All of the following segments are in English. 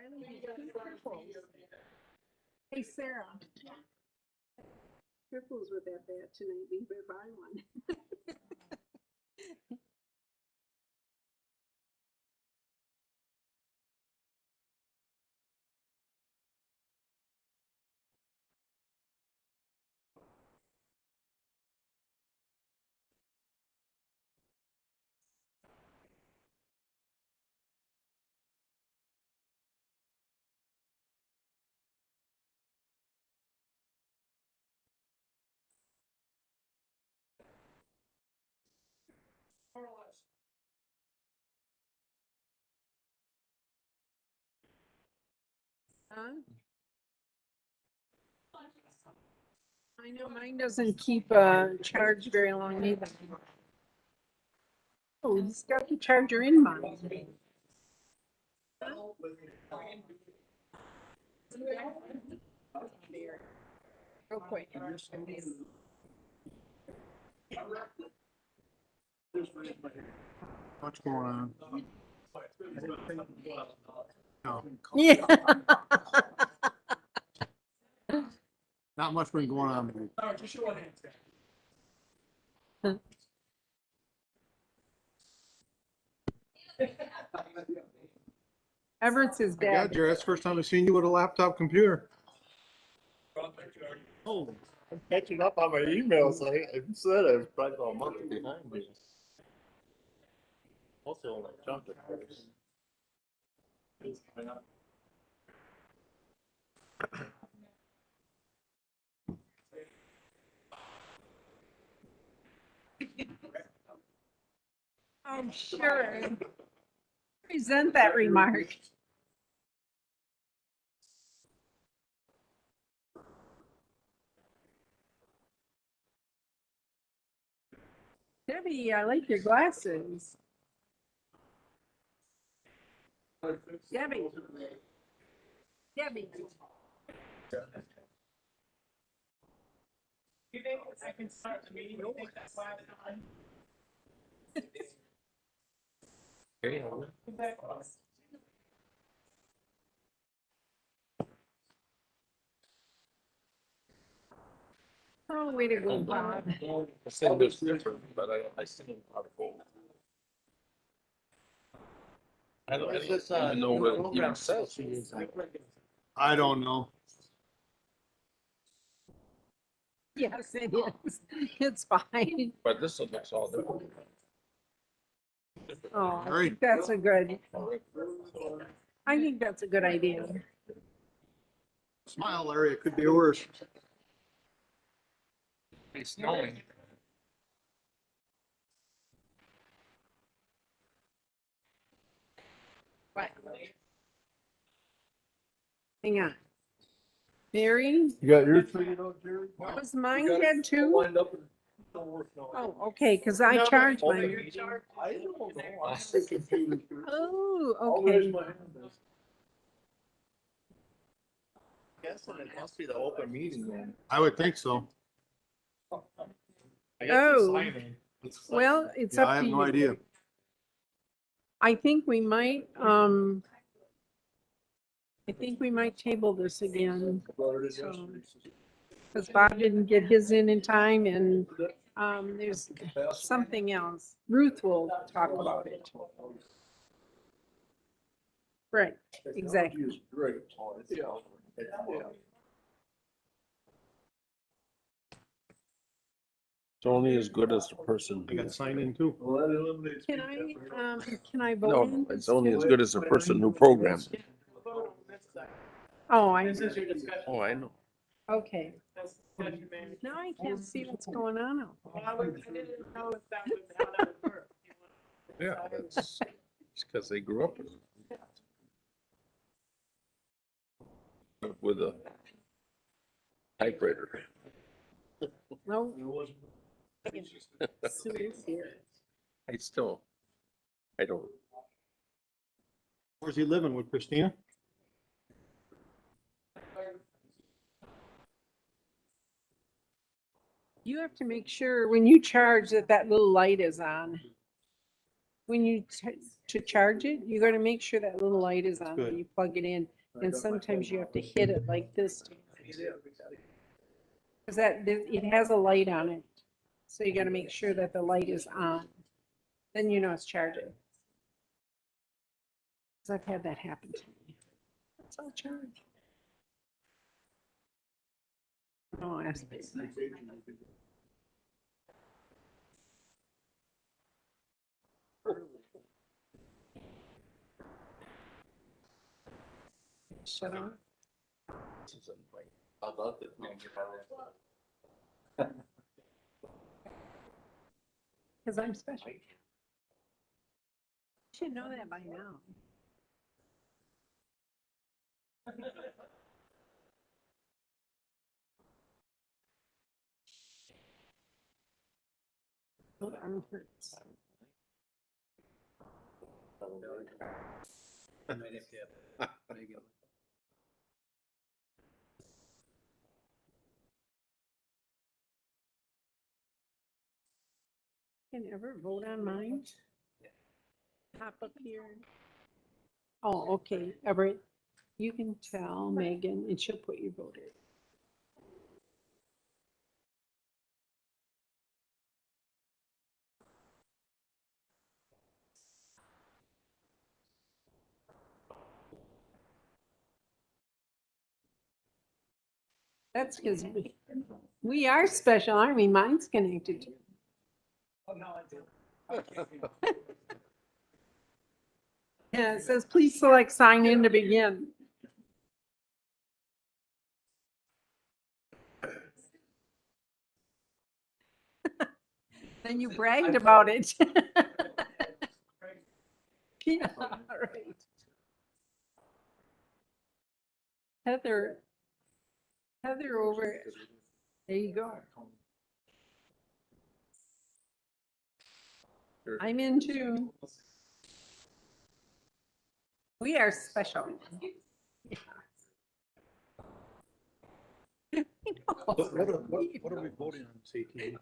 Riley, you got triples. Hey, Sarah. Triples with that bat tonight. We better buy one. Huh? I know mine doesn't keep charge very long either. Oh, he's got the charger in mine. Real quick. What's going on? No, Yeah. not much been going on. Everett's his Yeah, dad. Jared, that's the first time I've seen you with a laptop computer. Oh, I'm catching up on my emails. I said I was probably about a month behind me. Also, like jumped it first. Oh, sure. Present that remark. Debbie, I like your glasses. Debbie. Debbie. You think I can start the meeting? You think that's why I'm on? Oh, way to go, Bob. I said it was different, but I still don't know how to fold. I don't even know what it even says. I don't know. Yes, it is. It's fine. But this looks all different. Oh, I Great. think that's a good, I think that's a good idea. Smile, Larry, it could be worse. It's snowing. What? Hang on. Mary, You got yours figured out, Jerry? was mine dead too? Oh, okay, because I charged mine. I don't know. I think computer. Oh, I'll raise okay. my hand. Guessing it must be the open meeting then. I would think so. I got to Oh. sign in. Well, it's Yeah, up I to have you. no idea. I think we might, table this again. Because Bob didn't get his in time and, there's something else. Ruth will talk about it. Right, exactly. Great. Yeah. It's only as good as the person. I got to sign in too. Can I vote? No, on it's this only too? as good as the person who programmed it. Oh, Oh, I know. okay. Now I can't see what's going on. Yeah, it's because they grew up with a typewriter. No. Sue is here. I don't. Where's he living with Christina? You have to make sure when you charge that that little light is on. When you to charge it, you gotta make sure that little light is on when Good. you plug it in. And sometimes you have to hit it like this. Cause it has a light on it. So you gotta make sure that the light is on. Then you know it's charging. Cause I've had that happen to me. It's all charged. Oh, ask me. Shut off. I love it. Cause I'm special. You should know that by now. Oh, arm hurts. Can you ever vote on mine? Pop up here. Oh, okay, Everett, you can tell Megan and she'll put your vote in. That's because we are special, aren't we? Mine's connected to. Yeah, it says, please select sign in to begin. Then you bragged about it. Yeah, right. Heather over, there you go. I'm in too. We are special. What are we voting on this 18 thing?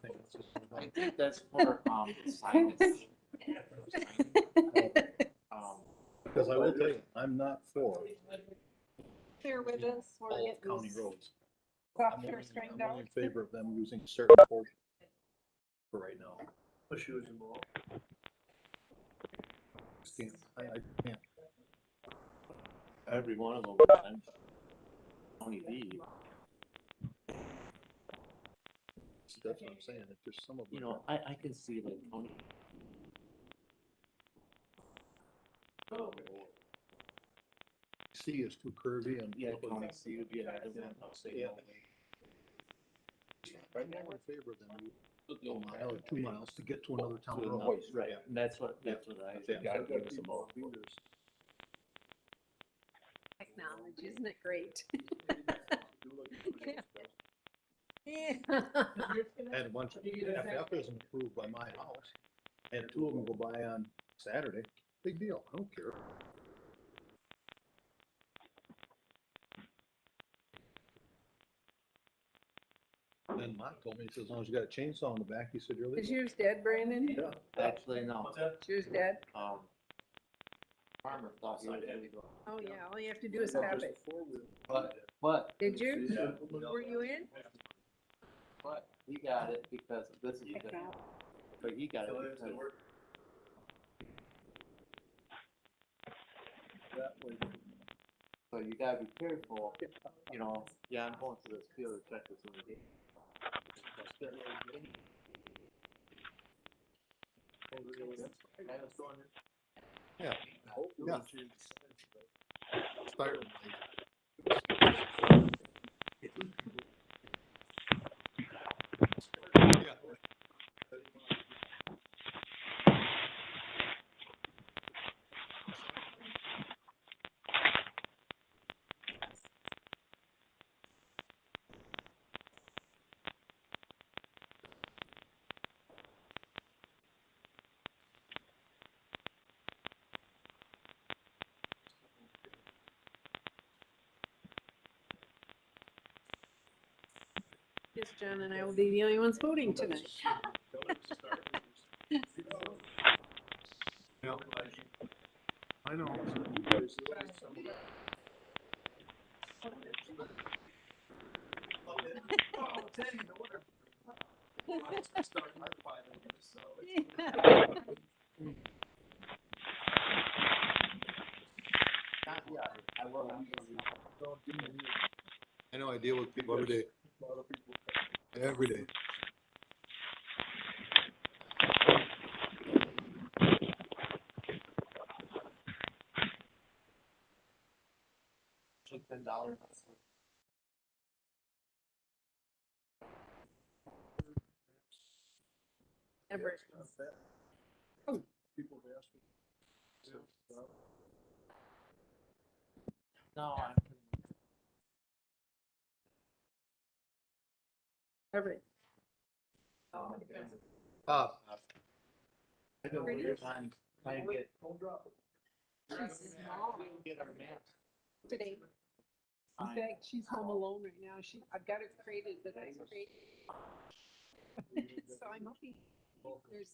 I think that's for, science. Because I will tell you, I'm not for They're with us. We're all getting county this roads. software straightened I'm out. only in favor of them using certain portions for right now. I can't. Every one of them. County D. That's what I'm saying. If there's some of them. You know, I can see like county. C is too curvy and. Yeah, county C would be another one. I'll say Yeah. no. I'm more in favor of them using a mile or 2 miles to get to another town To road. another- Right, Yeah. and that's what I think. God gave us a more. Technology, isn't it great? Yeah. Had one, FF isn't approved by my house. Had 2 of them go by on Saturday. Big deal. I don't care. Then Mike told me, he says, as long as you got a chainsaw in the back, he said, you're Is legal. yours dead, Brandon? Yeah. Actually, no. Is yours dead? Farmer thought he was illegal. Oh, yeah, all you have to do is have it. But. Did you? Were you in? But he got it because this is, because- but he got it because. So you gotta be careful, you know, yeah, I'm going to this field to check this in the game. Yeah. Yeah. Start. Yeah. Yes, John and I will be the only ones voting tonight. Yeah. I know. Not yet, I will. I know, I deal with people every day. Every day. $10. Ever. No, Ever. Bob, I don't know your time, trying to get our maps. Today. In fact, she's home alone right now. I've got it created, but I created. So I'm hoping there's,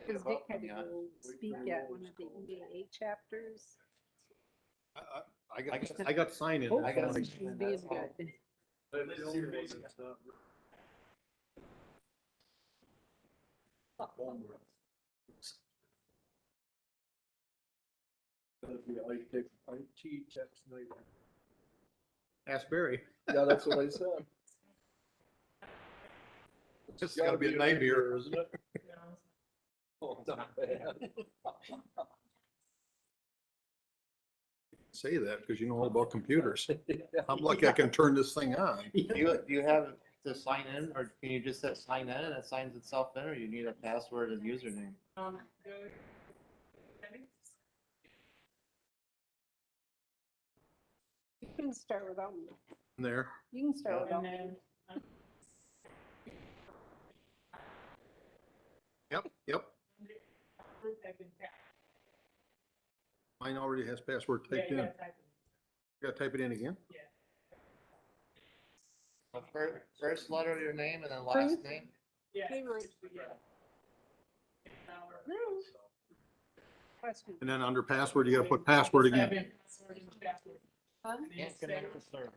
because Dick had to go speak at one of the EAA chapters. I got sign in. Hopefully I got she's some- being good. Ask Barry. Yeah, that's what I said. It's gotta be a nightmare. Isn't it? Oh, not bad. Say that because you know all about computers. I'm lucky I can turn this thing on. Do you have to sign in, or can you just hit sign in and it signs itself in, or you need a password and username? You can start without me. There. You can start without me. Yep. Mine already has password typed in. Gotta type it in again? The first letter of your name and then last name? Hey, Ruth. Ruth. Question. And then under password, you gotta put password again. Huh? Can't connect the server.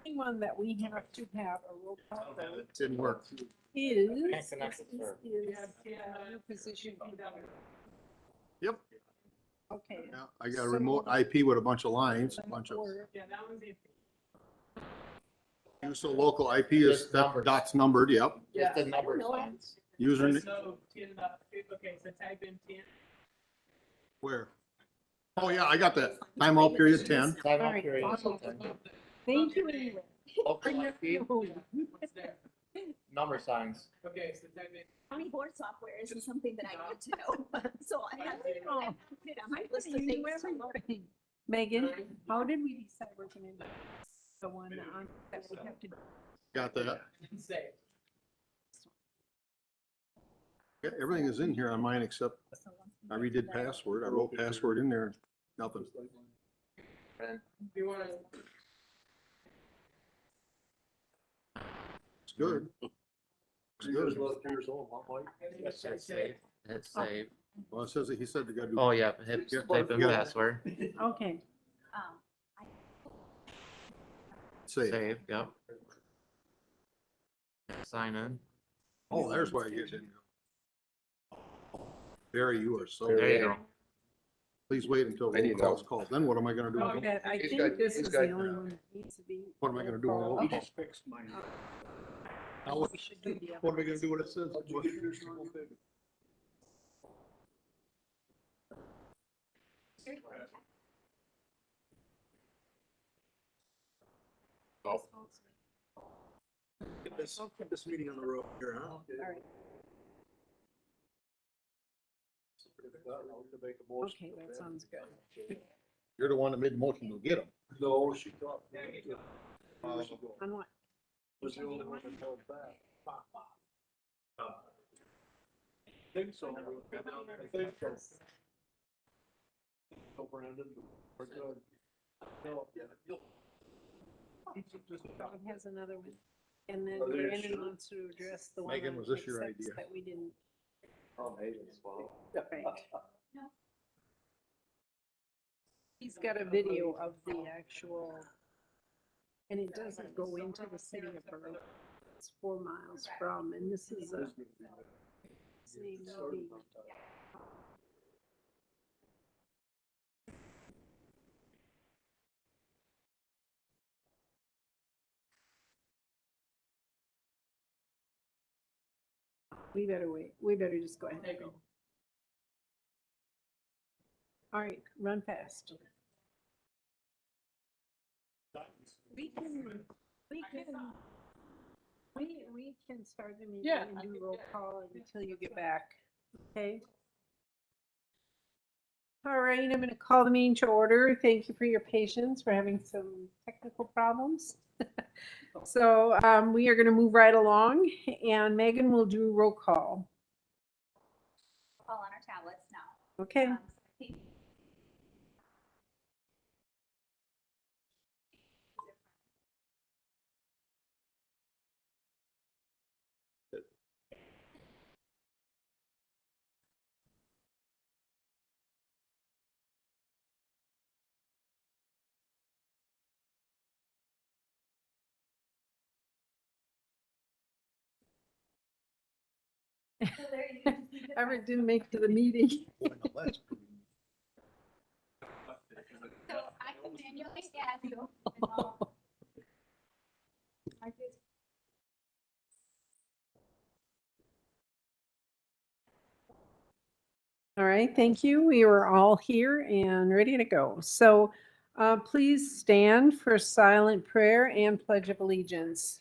Anyone that we have to have a roll call vote Didn't work. is connect the server. new position. Yep. Okay. Yeah, I got a remote IP with a bunch of lines, a bunch of, Or- use the local IP is, Just that numbers. dot's numbered, yep. Just the I number know it. signs. Username, Okay, so type in 10. where? Oh, yeah, I got that. Timeout period 10. Time All out right, period. awesome. Thank you anyway. Local IP, What's there? number signs. Okay, so type in. County board software isn't something that I need to know, so I have to Oh. put it on my list of You things knew to learn. everything. Megan, how did we decide we're gonna do the one on that we have to? Got that. Save. Yeah, everything is in here on mine except I redid password. I wrote password in there, nothing. You wanna, It's good. It's good. Years old, huh, Mike? Hit save. Hit save. Well, it says that he said they gotta do. Oh, yeah, hit Yeah, type in yeah. password. Okay, Say, Save, yep. Sign in. oh, there's why I get it. Barry, you are so. There you go. Please wait until roll call is called. Then what am I gonna do? okay, I He's think got- this he's is got- the only one that needs to be. What am I gonna do on roll Okay. call? fixed mine. Now, what We should do the what am I gonna do when it says? Get this meeting on the road here, huh? All right, To make a motion. okay, that sounds good. You're the one that made the motion to get them. No, she thought. On what? Was the only one that held back. Think so. I think so. So Brandon, we're good. No, yeah, you'll- It has another one. And then Are they Brandon sure? wants to address the one Megan, on was this your page six idea? that we didn't. Oh, Hayden's well. Right. He's got a video of the actual, and it doesn't go into the city of Berlin. It's 4 miles from, and this is a same movie. We better wait. We better just go ahead and go. All right, run fast. We can, we can, we can start the meeting Yeah. and do roll call until you get back, okay? All right, I'm gonna call the meeting to order. Thank you for your patience. We're having some technical problems. So we are gonna move right along, and Megan will do roll call. All on our tablets now. Okay, I think so there you go. Everett didn't make it to the meeting. Boy, now that's pretty- So I can manually add you. and I just- All right, thank you. We are all here and ready to go. So please stand for silent prayer and pledge of allegiance.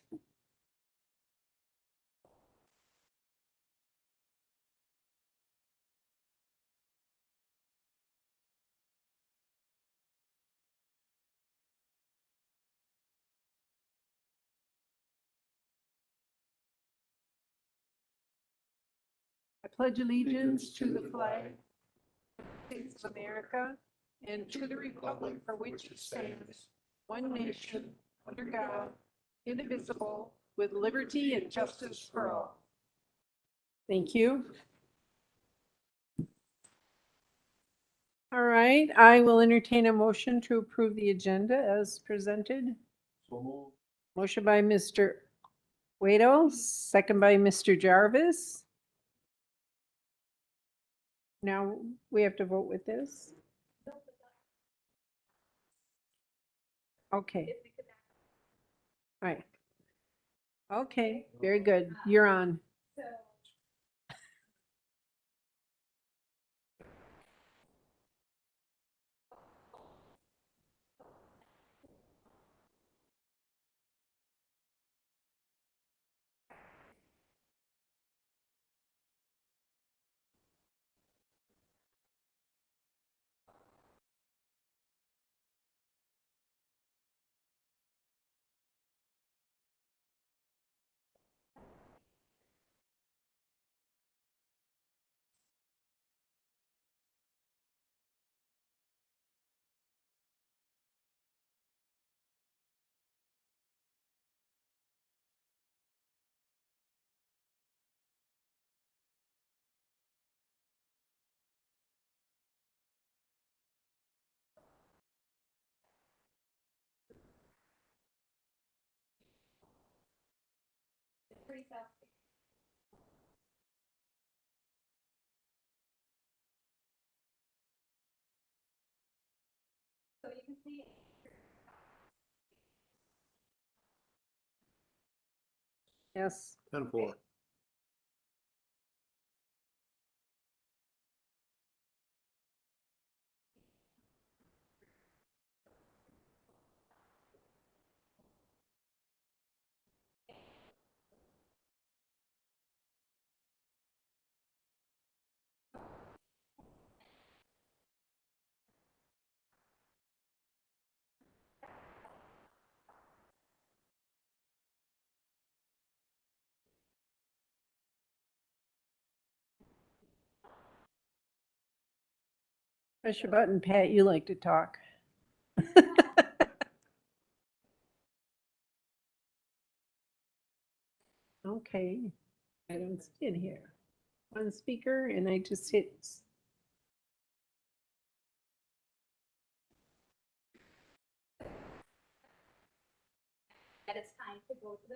I pledge allegiance to the flag of the United States of America and to the republic for which it stands, one nation, under God, indivisible, with liberty and justice for all. Thank you. All right, I will entertain a motion to approve the agenda as presented. So move. Motion by Mr. Waddell, second by Mr. Jarvis. Now we have to vote with this. Okay. All right. Okay, very good. You're on. So pretty self. So you can see Yes. 10-4. Push your button, Pat. You like to talk. Okay. I don't see it here. one speaker and I just hit. That it's time to go to the.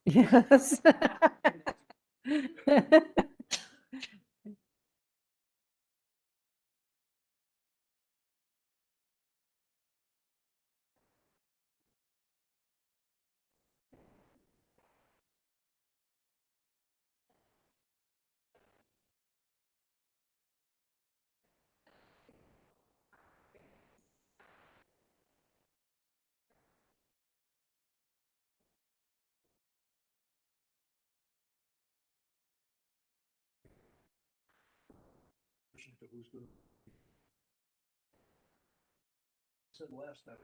Yes. Who's gonna? Said last time.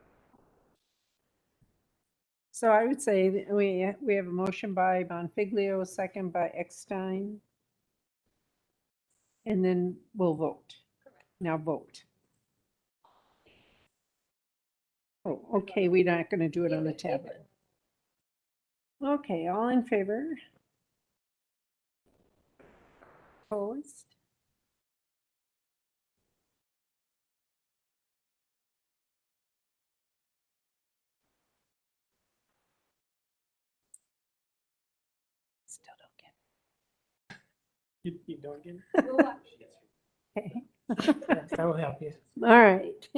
So I would say that we have a motion by Bonfiglio, second by Eckstein. And then we'll vote. Now vote. Oh, okay, we're not going to do it on the tablet. Okay, all in favor? Opposed? Still don't get You don't get it? We'll watch. it. Okay. Yes, that will help you. All right.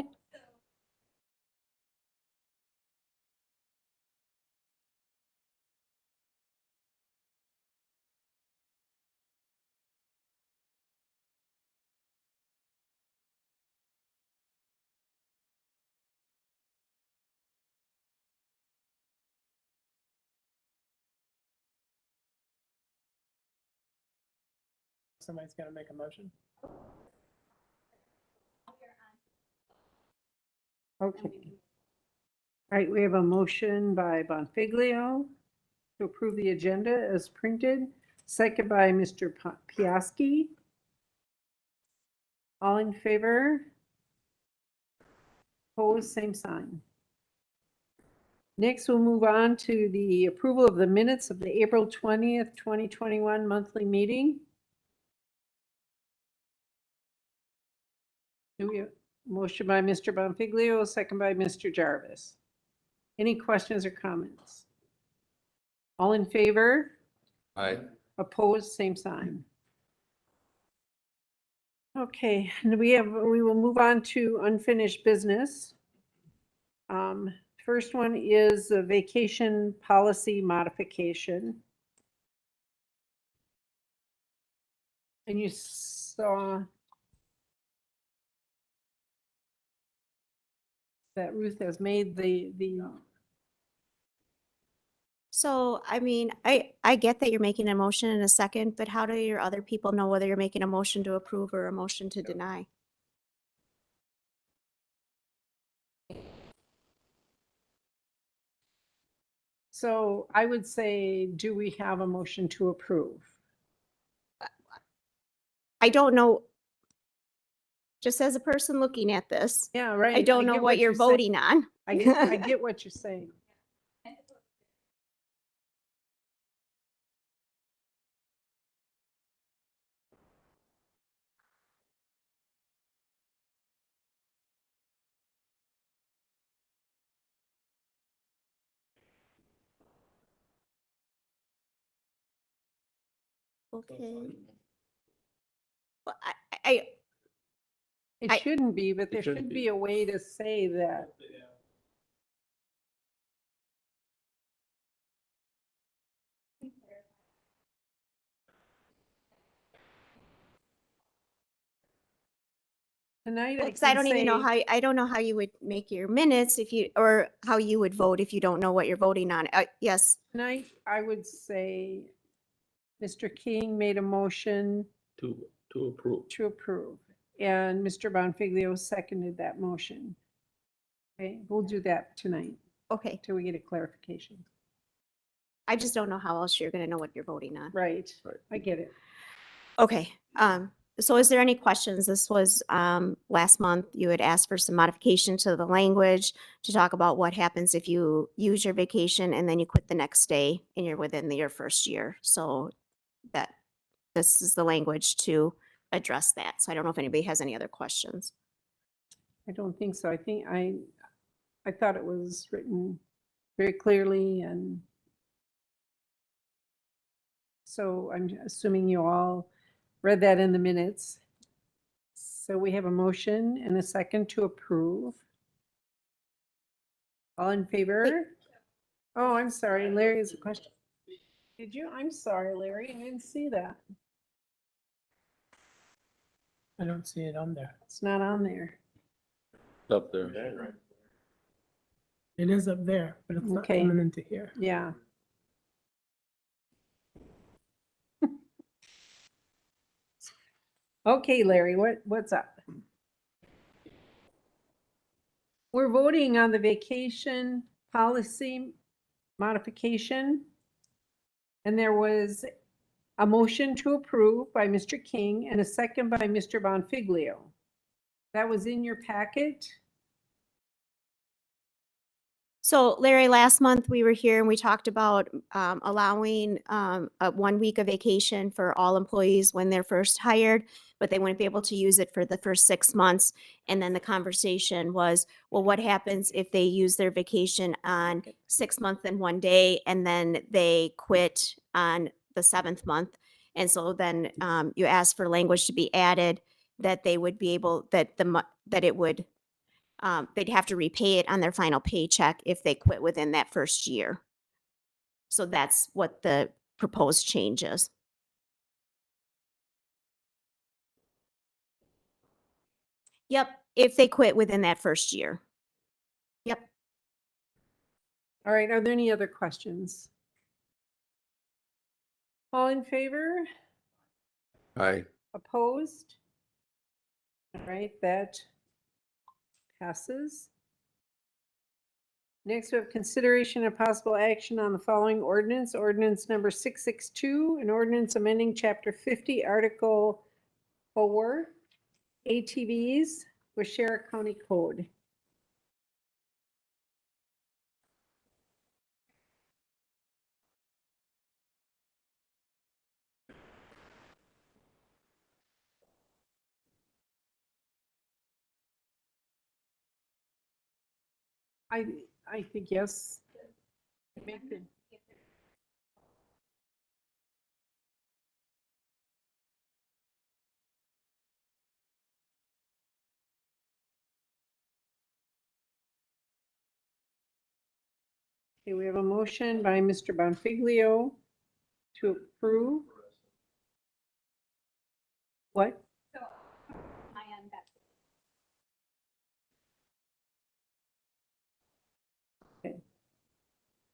Somebody's got to make a motion. Okay. All right, we have a motion by Bonfiglio to approve the agenda as printed, second by Mr. Piaski. All in favor? Opposed, same sign. Next, we'll move on to the approval of the minutes of the April 20th, 2021 monthly meeting. Do we have motion by Mr. Bonfiglio, second by Mr. Jarvis. Any questions or comments? All in favor? Aye. Opposed, same sign. Okay, and we will move on to unfinished business. First one is a vacation policy modification. And you saw that Ruth has made the So, I mean, I get that you're making a motion in a second, but how do your other people know whether you're making a motion to approve or a motion to deny? So I would say, do we have a motion to approve? I don't know. Just as a person looking at this, Yeah, right. I don't know get what you're saying. voting on. I get what you're saying. Okay. Well, I, It I- shouldn't be, but It there shouldn't should be. be a way to say that. Tonight I Because I can don't even know say, how, I don't know how you would make your minutes if you, or how you would vote if you don't know what you're voting on. Yes, tonight I would say Mr. King made a motion To approve. to approve, and Mr. Bonfiglio seconded that motion. Okay, we'll do that tonight okay. till we get a clarification. I just don't know how else you're gonna know what you're voting on. Right, Right. I get it. Okay, so is there any questions? This was, last month, you had asked for some modification to the language to talk about what happens if you use your vacation and then you quit the next day and you're within your first year. So that, this is the language to address that. So I don't know if anybody has any other questions. I don't think so. I think I thought it was written very clearly, and so I'm assuming you all read that in the minutes. So we have a motion and a second to approve. All in favor? Oh, I'm sorry, Larry has a question. Did you? I'm sorry, Larry, I didn't see that. I don't see it on there. It's not on there. Up there. It is up there, but it's not Okay. coming into here. Yeah. Okay, Larry, what's up? We're voting on the vacation policy modification. And there was a motion to approve by Mr. King and a second by Mr. Bonfiglio. That was in your packet. So Larry, last month we were here and we talked about allowing a 1 week of vacation for all employees when they're first hired, but they wouldn't be able to use it for the first 6 months. And then the conversation was, well, what happens if they use their vacation on 6 months and 1 day and then they quit on the 7th month? And so then you asked for language to be added that they would be able, that it would, they'd have to repay it on their final paycheck if they quit within that first year. So that's what the proposed change is. Yep, if they quit within that first year. Yep. All right, are there any other questions? All in favor? Aye. Opposed? All right, that passes. Next, we have consideration of possible action on the following ordinance. Ordinance number 662, an ordinance amending Chapter 50, Article 4, ATVs, Waushara County Code. I think yes. Make the- Okay, we have a motion by Mr. Bonfiglio to approve. What? I am back.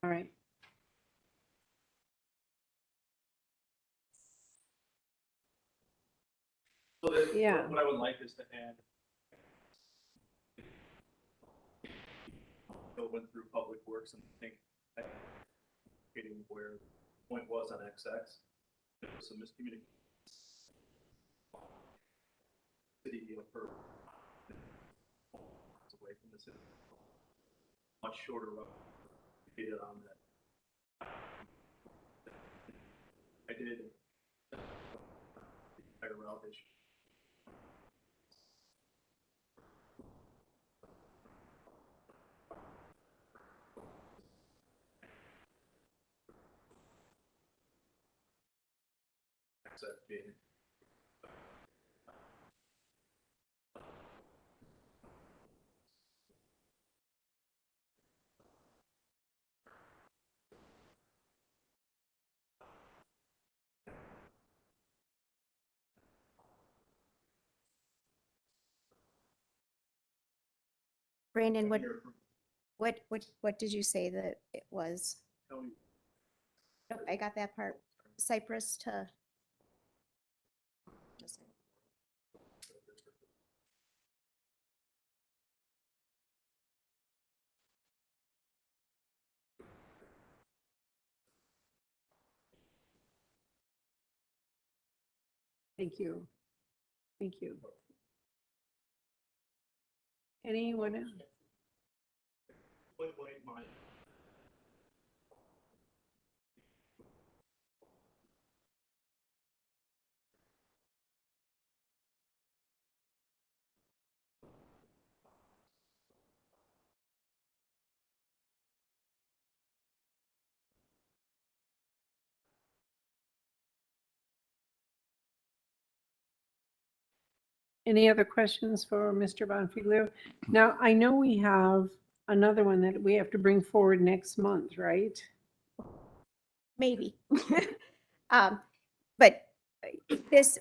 All right. So that, Yeah. what I would like is to add. Bill went through Public Works and I think getting where the point was on XX. There was some miscommunication. City deal for away from the city. Much shorter road. Get it on that. I did. Entire route issue. XX being Brandon, Your what did you say that it was? county Nope, I got that part. Cypress to. Just- Thank you. Thank you. Anyone else? Wait, mine. Any other questions for Mr. Bonfiglio? Now, I know we have another one that we have to bring forward next month, right? Maybe. But this,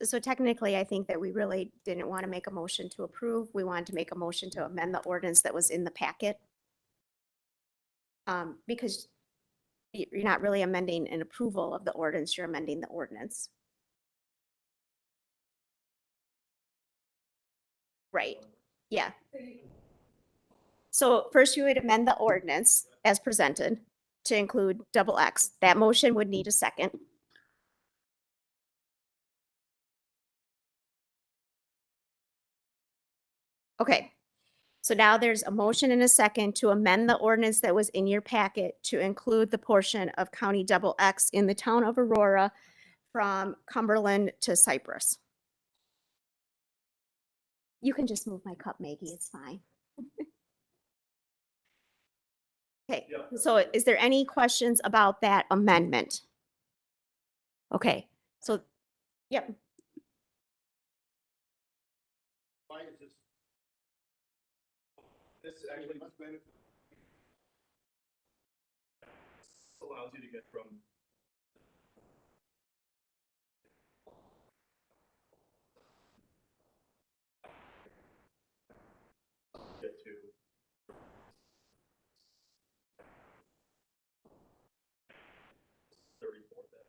so technically, I think that we really didn't want to make a motion to approve. We wanted to make a motion to amend the ordinance that was in the packet. Because you're not really amending an approval of the ordinance, you're amending the ordinance. Right, yeah. So first you would amend the ordinance as presented to include double X. That motion would need a second. Okay, so now there's a motion and a second to amend the ordinance that was in your packet to include the portion of County double X in the town of Aurora from Cumberland to Cypress. You can just move my cup, Maggie, it's fine. Okay, Yeah. so is there any questions about that amendment? Okay, so, yep, Why is this? This actually allows you to get from get to 34 then.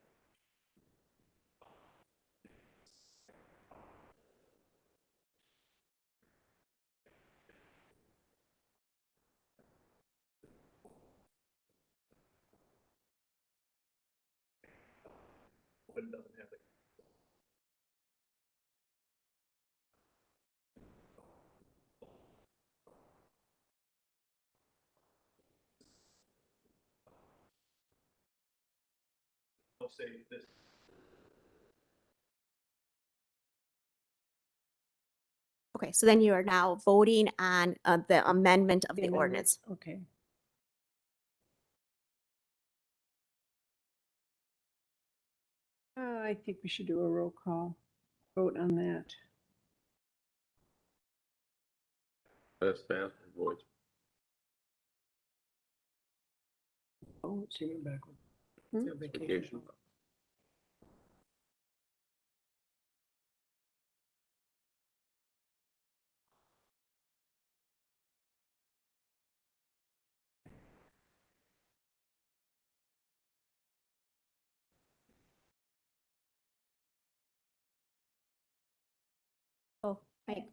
But it doesn't have the I'll say this. okay, so then you are now voting on the amendment of the amendment, ordinance. Okay. I think we should do a roll call vote on that. That's fast voice. Oh, she went backward. Vacation. Oh, right.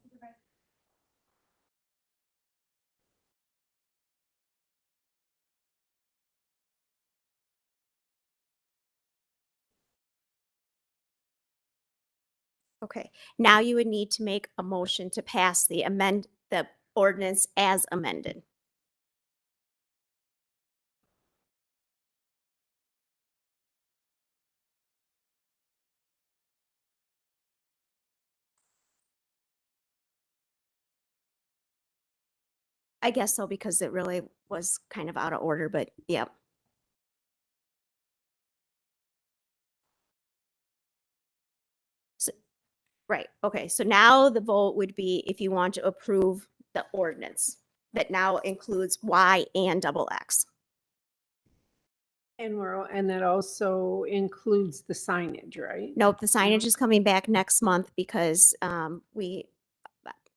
Okay, now you would need to make a motion to pass the ordinance as amended. I guess so, because it really was kind of out of order, but yeah. So, right, okay, so now the vote would be if you want to approve the ordinance that now includes Y and double X. And that also includes the signage, right? Nope, the signage is coming back next month because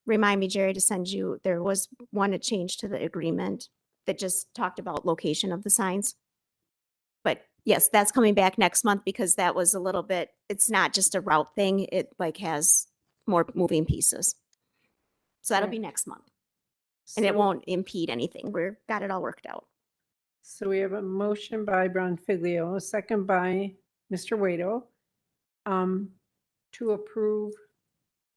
remind me, Jerry, to send you, there was one, a change to the agreement that just talked about location of the signs. But yes, that's coming back next month because that was a little bit, it's not just a route thing. It like has more moving pieces. So that'll be next month and it So- won't impede anything. We're got it all worked out. So we have a motion by Bronfiglio, a second by Mr. Waito, to approve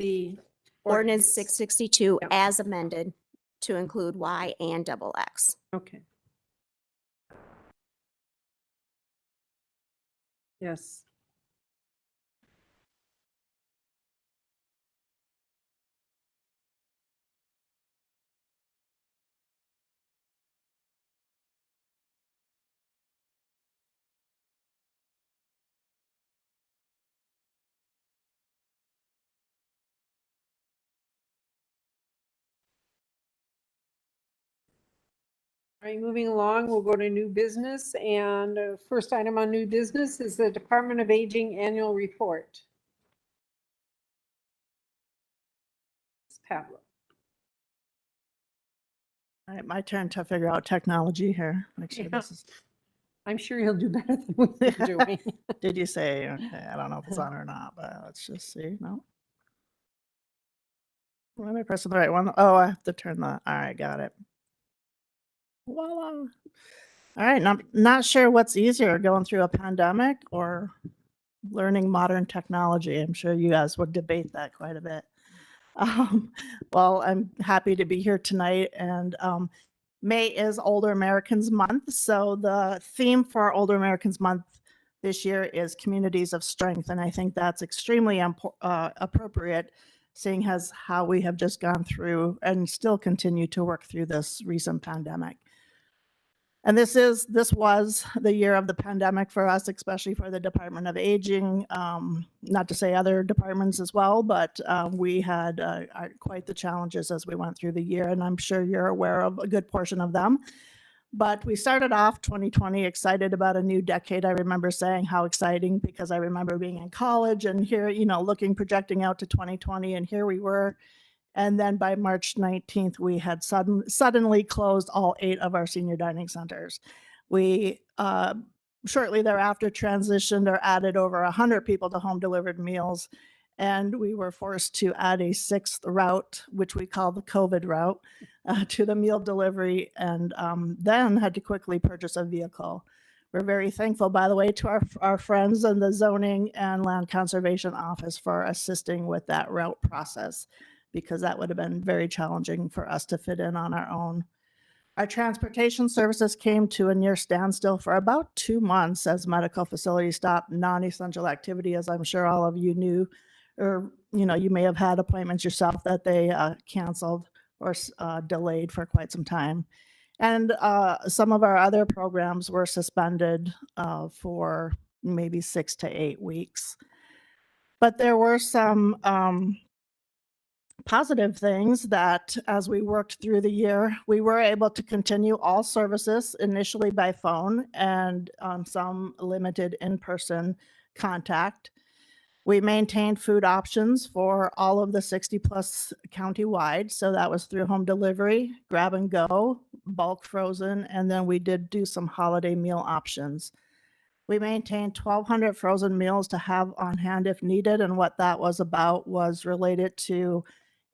the Ordinance 662 Yep. as amended to include Y and double X. Okay. Yes. All right, moving along, we'll go to new business, and first item on new business is the Department of Aging Annual Report. Pablo. All right, my turn to figure out technology here. Make sure Yeah. this is. I'm sure you'll do better than we've been doing. Did you say? Okay, I don't know if it's on or not, but let's just see. No. Am I pressing the right one? Oh, I have to turn the. All right, got it. Voila. All right, not sure what's easier, going through a pandemic or learning modern technology. I'm sure you guys would debate that quite a bit. Well, I'm happy to be here tonight, and May is Older Americans Month. So the theme for Older Americans Month this year is Communities of Strength, and I think that's extremely appropriate, seeing as how we have just gone through and still continue to work through this recent pandemic. And this was the year of the pandemic for us, especially for the Department of Aging. Not to say other departments as well, but we had quite the challenges as we went through the year, and I'm sure you're aware of a good portion of them. But we started off 2020 excited about a new decade. I remember saying how exciting, because I remember being in college and here, projecting out to 2020, and here we were. And then by March 19th, we had suddenly closed all 8 of our senior dining centers. We shortly thereafter transitioned or added over 100 people to home delivered meals. And we were forced to add a 6th route, which we call the COVID route, to the meal delivery, and then had to quickly purchase a vehicle. We're very thankful, by the way, to our friends in the Zoning and Land Conservation Office for assisting with that route process, because that would have been very challenging for us to fit in on our own. Our transportation services came to a near standstill for about 2 months as medical facilities stopped non-essential activity, as I'm sure all of you knew, or you may have had appointments yourself that they canceled or delayed for quite some time. And some of our other programs were suspended for maybe 6 to 8 weeks. But there were some positive things that as we worked through the year, we were able to continue all services initially by phone and some limited in-person contact. We maintained food options for all of the 60 plus countywide. So that was through home delivery, grab and go, bulk frozen, and then we did do some holiday meal options. We maintained 1,200 frozen meals to have on hand if needed. And what that was about was related to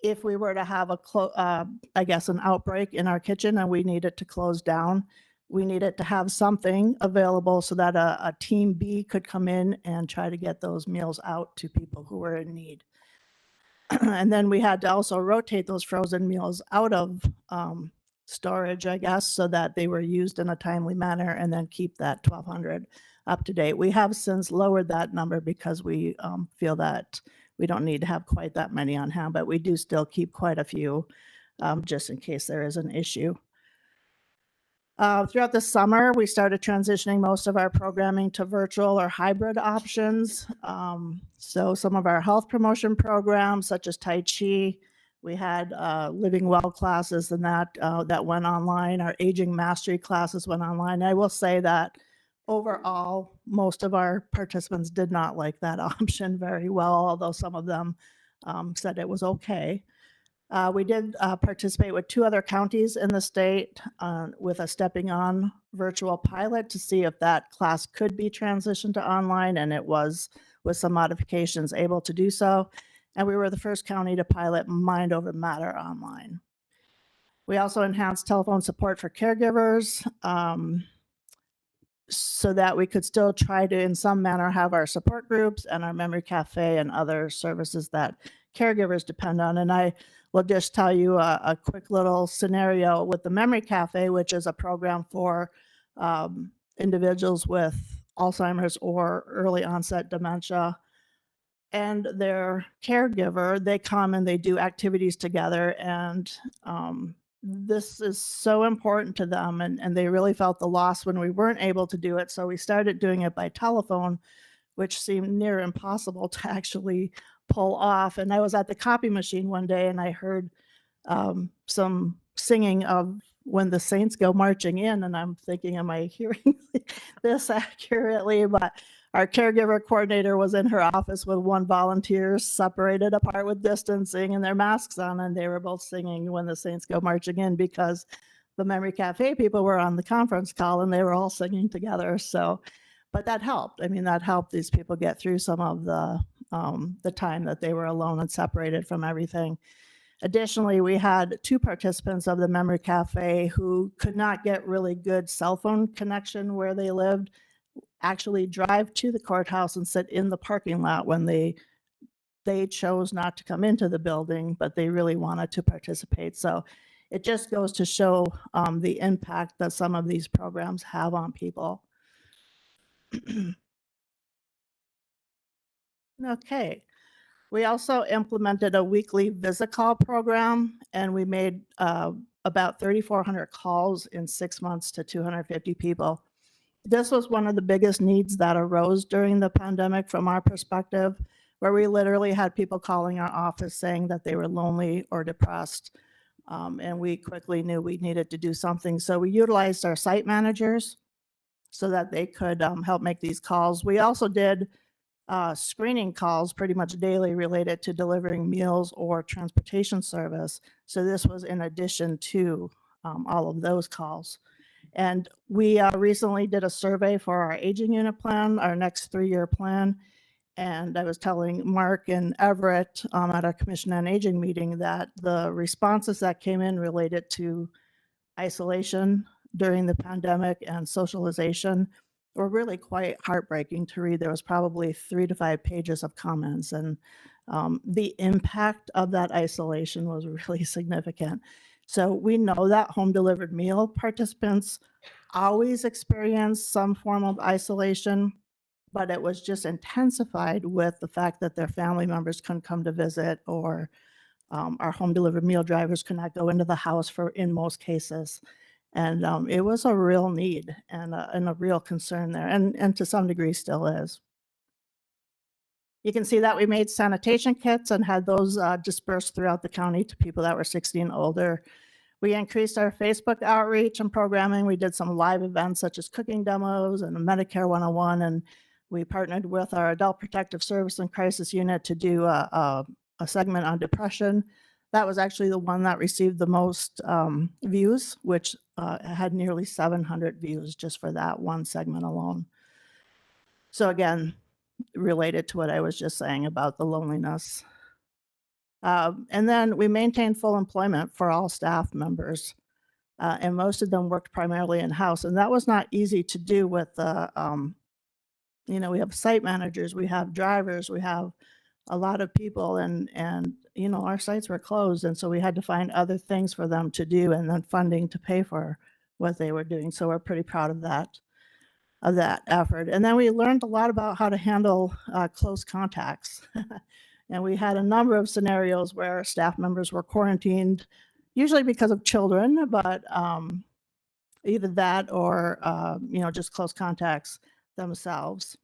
if we were to have an outbreak in our kitchen and we needed to close down, we needed to have something available so that a team B could come in and try to get those meals out to people who were in need. And then we had to also rotate those frozen meals out of storage, I guess, so that they were used in a timely manner, and then keep that 1,200 up to date. We have since lowered that number because we feel that we don't need to have quite that many on hand, but we do still keep quite a few just in case there is an issue. Throughout the summer, we started transitioning most of our programming to virtual or hybrid options. So some of our health promotion programs, such as Tai Chi, we had Living Well classes and that went online. Our aging mastery classes went online. I will say that overall, most of our participants did not like that option very well, although some of them said it was okay. We did participate with 2 other counties in the state with a stepping on virtual pilot to see if that class could be transitioned to online, and it was, with some modifications, able to do so. And we were the first county to pilot Mind Over Matter online. We also enhanced telephone support for caregivers so that we could still try to, in some manner, have our support groups and our memory cafe and other services that caregivers depend on. And I will just tell you a quick little scenario with the memory cafe, which is a program for individuals with Alzheimer's or early onset dementia and their caregiver. They come and they do activities together, and this is so important to them, and they really felt the loss when we weren't able to do it. So we started doing it by telephone, which seemed near impossible to actually pull off. And I was at the copy machine one day and I heard some singing of When the Saints Go Marching In, and I'm thinking, am I hearing this accurately? But our caregiver coordinator was in her office with 1 volunteer, separated apart with distancing and their masks on, and they were both singing When the Saints Go Marching In because the Memory Cafe people were on the conference call and they were all singing together. So, but that helped. I mean, that helped these people get through some of the time that they were alone and separated from everything. Additionally, we had 2 participants of the Memory Cafe who could not get really good cell phone connection where they lived, actually drive to the courthouse and sit in the parking lot when they chose not to come into the building, but they really wanted to participate. So it just goes to show the impact that some of these programs have on people. Okay. We also implemented a weekly visit call program, and we made about 3,400 calls in 6 months to 250 people. This was one of the biggest needs that arose during the pandemic from our perspective, where we literally had people calling our office saying that they were lonely or depressed. And we quickly knew we needed to do something. So we utilized our site managers so that they could help make these calls. We also did screening calls pretty much daily related to delivering meals or transportation service. So this was in addition to all of those calls. And we recently did a survey for our aging unit plan, our next 3-year plan. And I was telling Mark and Everett at our Commission on Aging meeting that the responses that came in related to isolation during the pandemic and socialization were really quite heartbreaking to read. There was probably 3 to 5 pages of comments, and the impact of that isolation was really significant. So we know that home delivered meal participants always experience some form of isolation, but it was just intensified with the fact that their family members couldn't come to visit, or our home delivered meal drivers could not go into the house in most cases. And it was a real need and a real concern there, and to some degree still is. You can see that we made sanitation kits and had those dispersed throughout the county to people that were 60 and older. We increased our Facebook outreach and programming. We did some live events such as cooking demos and a Medicare 101, and we partnered with our Adult Protective Service and Crisis Unit to do a segment on depression. That was actually the one that received the most views, which had nearly 700 views just for that one segment alone. So again, related to what I was just saying about the loneliness. And then we maintained full employment for all staff members, and most of them worked primarily in-house. And that was not easy to do with we have site managers, we have drivers, we have a lot of people, and our sites were closed, and so we had to find other things for them to do, and then funding to pay for what they were doing. So we're pretty proud of that effort. And then we learned a lot about how to handle close contacts. And we had a number of scenarios where staff members were quarantined, usually because of children, but either that or just close contacts themselves.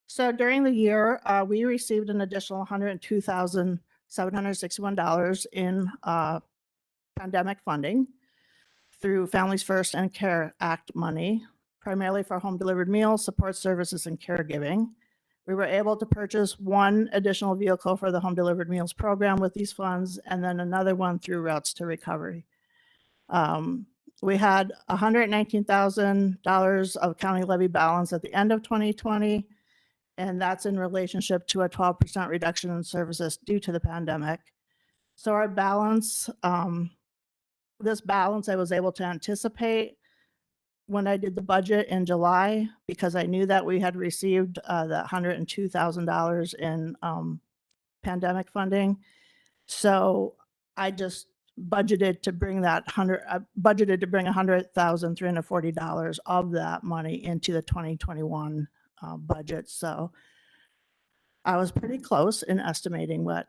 So during the year, we received an additional $102,761 in pandemic funding through Families First and CARE Act money, primarily for home delivered meals, support services, and caregiving. We were able to purchase one additional vehicle for the home delivered meals program with these funds, and then another one through Routes to Recovery. We had $119,000 of county levy balance at the end of 2020, and that's in relationship to a 12% reduction in services due to the pandemic. So our balance, this balance I was able to anticipate when I did the budget in July, because I knew that we had received the $102,000 in pandemic funding. So I just budgeted to bring that $100,340 of that money into the 2021 budget. So I was pretty close in estimating what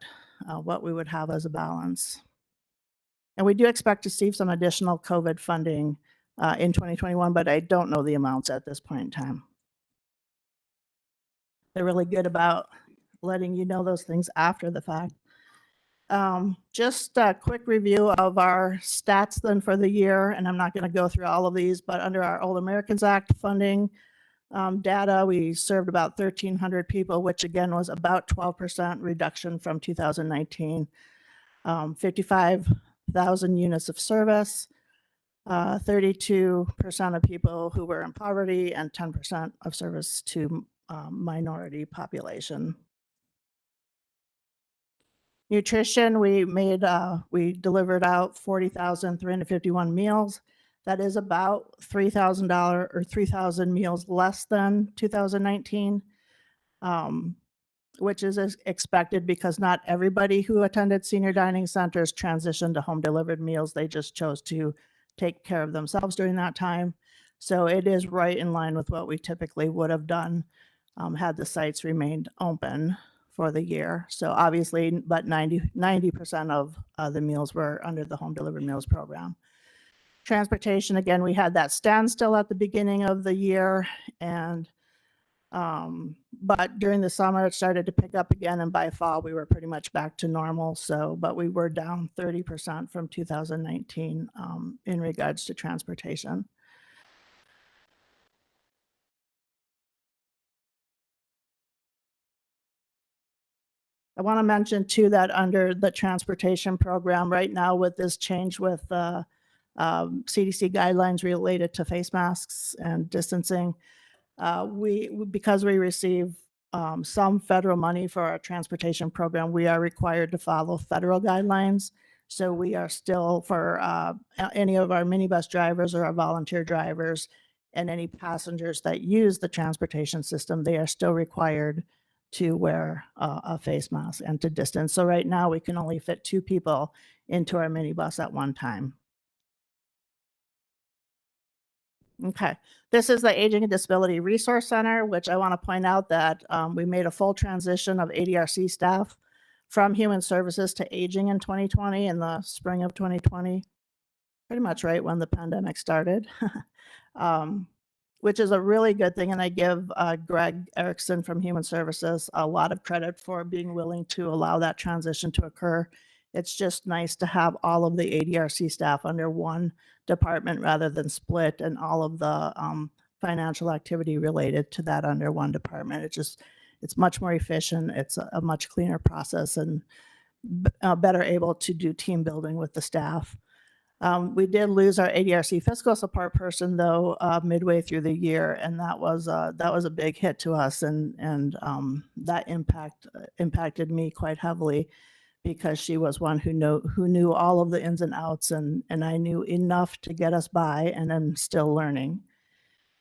we would have as a balance. And we do expect to see some additional COVID funding in 2021, but I don't know the amounts at this point in time. They're really good about letting you know those things after the fact. Just a quick review of our stats then for the year, and I'm not going to go through all of these, but under our Old Americans Act funding data, we served about 1,300 people, which again was about 12% reduction from 2019. 55,000 units of service, 32% of people who were in poverty, and 10% of service to minority population. Nutrition, we delivered out 40,351 meals. That is about $3,000 or 3,000 meals less than 2019, which is as expected because not everybody who attended senior dining centers transitioned to home delivered meals. They just chose to take care of themselves during that time. So it is right in line with what we typically would have done had the sites remained open for the year. So obviously, but 90% of the meals were under the home delivered meals program. Transportation, again, we had that standstill at the beginning of the year, and but during the summer it started to pick up again, and by fall we were pretty much back to normal. So, but we were down 30% from 2019 in regards to transportation. I want to mention too that under the transportation program right now, with this change with the CDC guidelines related to face masks and distancing, because we receive some federal money for our transportation program, we are required to follow federal guidelines. So we are still, for any of our minibus drivers or our volunteer drivers and any passengers that use the transportation system, they are still required to wear a face mask and to distance. So right now we can only fit 2 people into our minibus at one time. Okay, this is the Aging and Disability Resource Center, which I want to point out that we made a full transition of ADRC staff from Human Services to Aging in 2020, in the spring of 2020, pretty much right when the pandemic started, which is a really good thing. And I give Greg Erickson from Human Services a lot of credit for being willing to allow that transition to occur. It's just nice to have all of the ADRC staff under one department rather than split, and all of the financial activity related to that under one department. It's much more efficient. It's a much cleaner process, and better able to do team building with the staff. We did lose our ADRC fiscal support person though midway through the year, and that was a big hit to us, and that impacted me quite heavily, because she was one who knew all of the ins and outs, and I knew enough to get us by, and I'm still learning.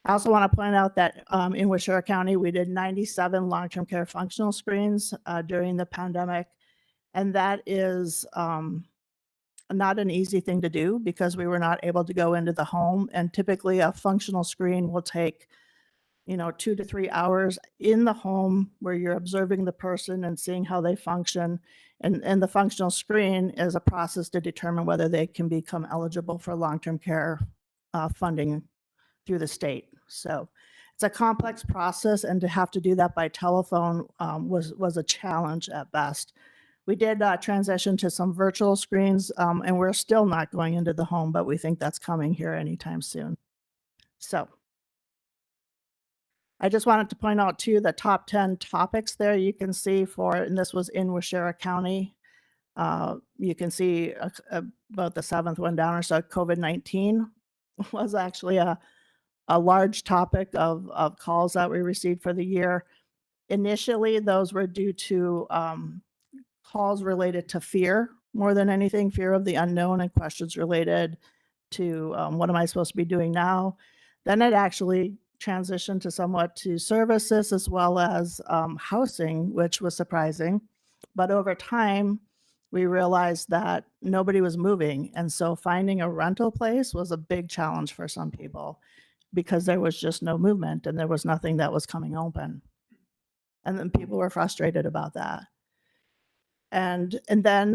I also want to point out that in Waushara County, we did 97 long-term care functional screens during the pandemic, and that is not an easy thing to do because we were not able to go into the home, and typically a functional screen will take 2 to 3 hours in the home where you're observing the person and seeing how they function. And the functional screen is a process to determine whether they can become eligible for long-term care funding through the state. So it's a complex process, and to have to do that by telephone was a challenge at best. We did transition to some virtual screens, and we're still not going into the home, but we think that's coming here anytime soon. So I just wanted to point out too, the top 10 topics there you can see for, and this was in Waushara County. You can see about the seventh one down or so, COVID-19 was actually a large topic of calls that we received for the year. Initially, those were due to calls related to fear more than anything, fear of the unknown, and questions related to what am I supposed to be doing now. Then it actually transitioned to somewhat to services as well as housing, which was surprising. But over time, we realized that nobody was moving. And so finding a rental place was a big challenge for some people because there was just no movement and there was nothing that was coming open. And then people were frustrated about that. And then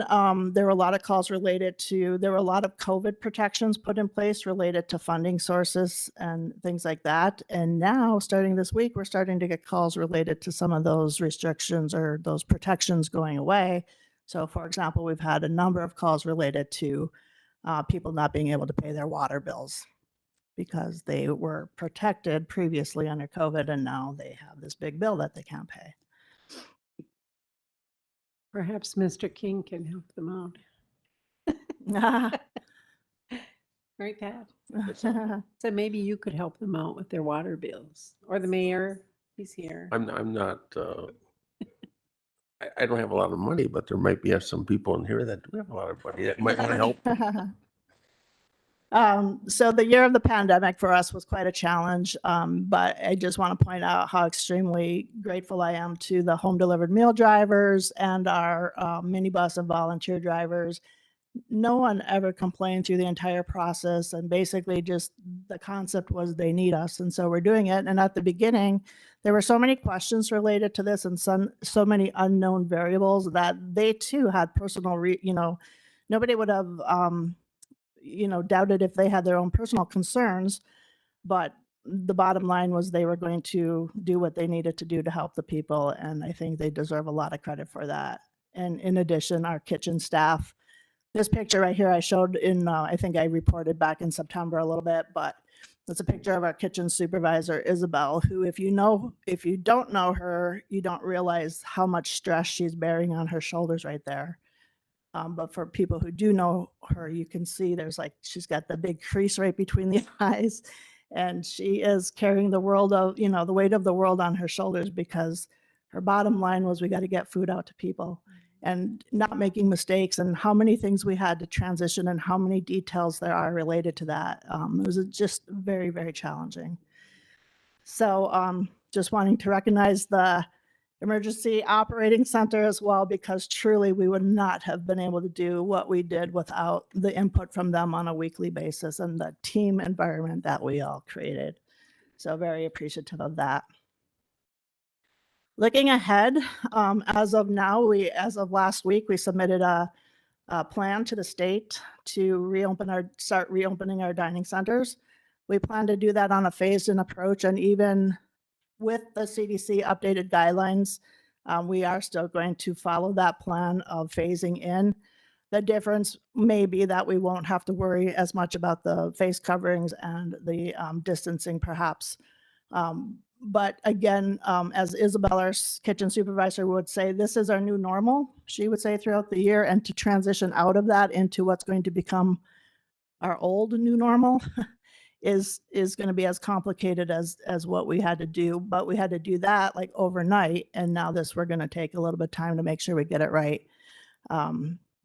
there were a lot of calls related to, there were a lot of COVID protections put in place related to funding sources and things like that. And now, starting this week, we're starting to get calls related to some of those restrictions or those protections going away. So, for example, we've had a number of calls related to people not being able to pay their water bills because they were protected previously under COVID, and now they have this big bill that they can't pay. Perhaps Mr. King can help them out. Right, Pat? So maybe you could help them out with their water bills, or the mayor, he's here. I'm not, I don't have a lot of money, but there might be some people in here that do have a lot of money that might want to help. So the year of the pandemic for us was quite a challenge, but I just want to point out how extremely grateful I am to the home delivered meal drivers and our minibus and volunteer drivers. No one ever complained through the entire process, and basically just the concept was they need us, and so we're doing it. And at the beginning, there were so many questions related to this and so many unknown variables that they too had personal, nobody would have doubted if they had their own personal concerns, but the bottom line was they were going to do what they needed to do to help the people, and I think they deserve a lot of credit for that. And in addition, our kitchen staff, this picture right here I showed in, I think I reported back in September a little bit, but it's a picture of our kitchen supervisor, Isabel, who if you don't know her, you don't realize how much stress she's bearing on her shoulders right there. But for people who do know her, you can see she's got the big crease right between the eyes, and she is carrying the world of, the weight of the world on her shoulders, because her bottom line was we got to get food out to people and not making mistakes, and how many things we had to transition and how many details there are related to that. It was just very, very challenging. So just wanting to recognize the Emergency Operating Center as well, because truly we would not have been able to do what we did without the input from them on a weekly basis and the team environment that we all created. So very appreciative of that. Looking ahead, as of now, as of last week, we submitted a plan to the state to start reopening our dining centers. We plan to do that on a phased-in approach, and even with the CDC updated guidelines, we are still going to follow that plan of phasing in. The difference may be that we won't have to worry as much about the face coverings and the distancing perhaps. But again, as Isabel, our kitchen supervisor, would say, this is our new normal, she would say, throughout the year, and to transition out of that into what's going to become our old new normal is going to be as complicated as what we had to do. But we had to do that like overnight, and now we're going to take a little bit of time to make sure we get it right,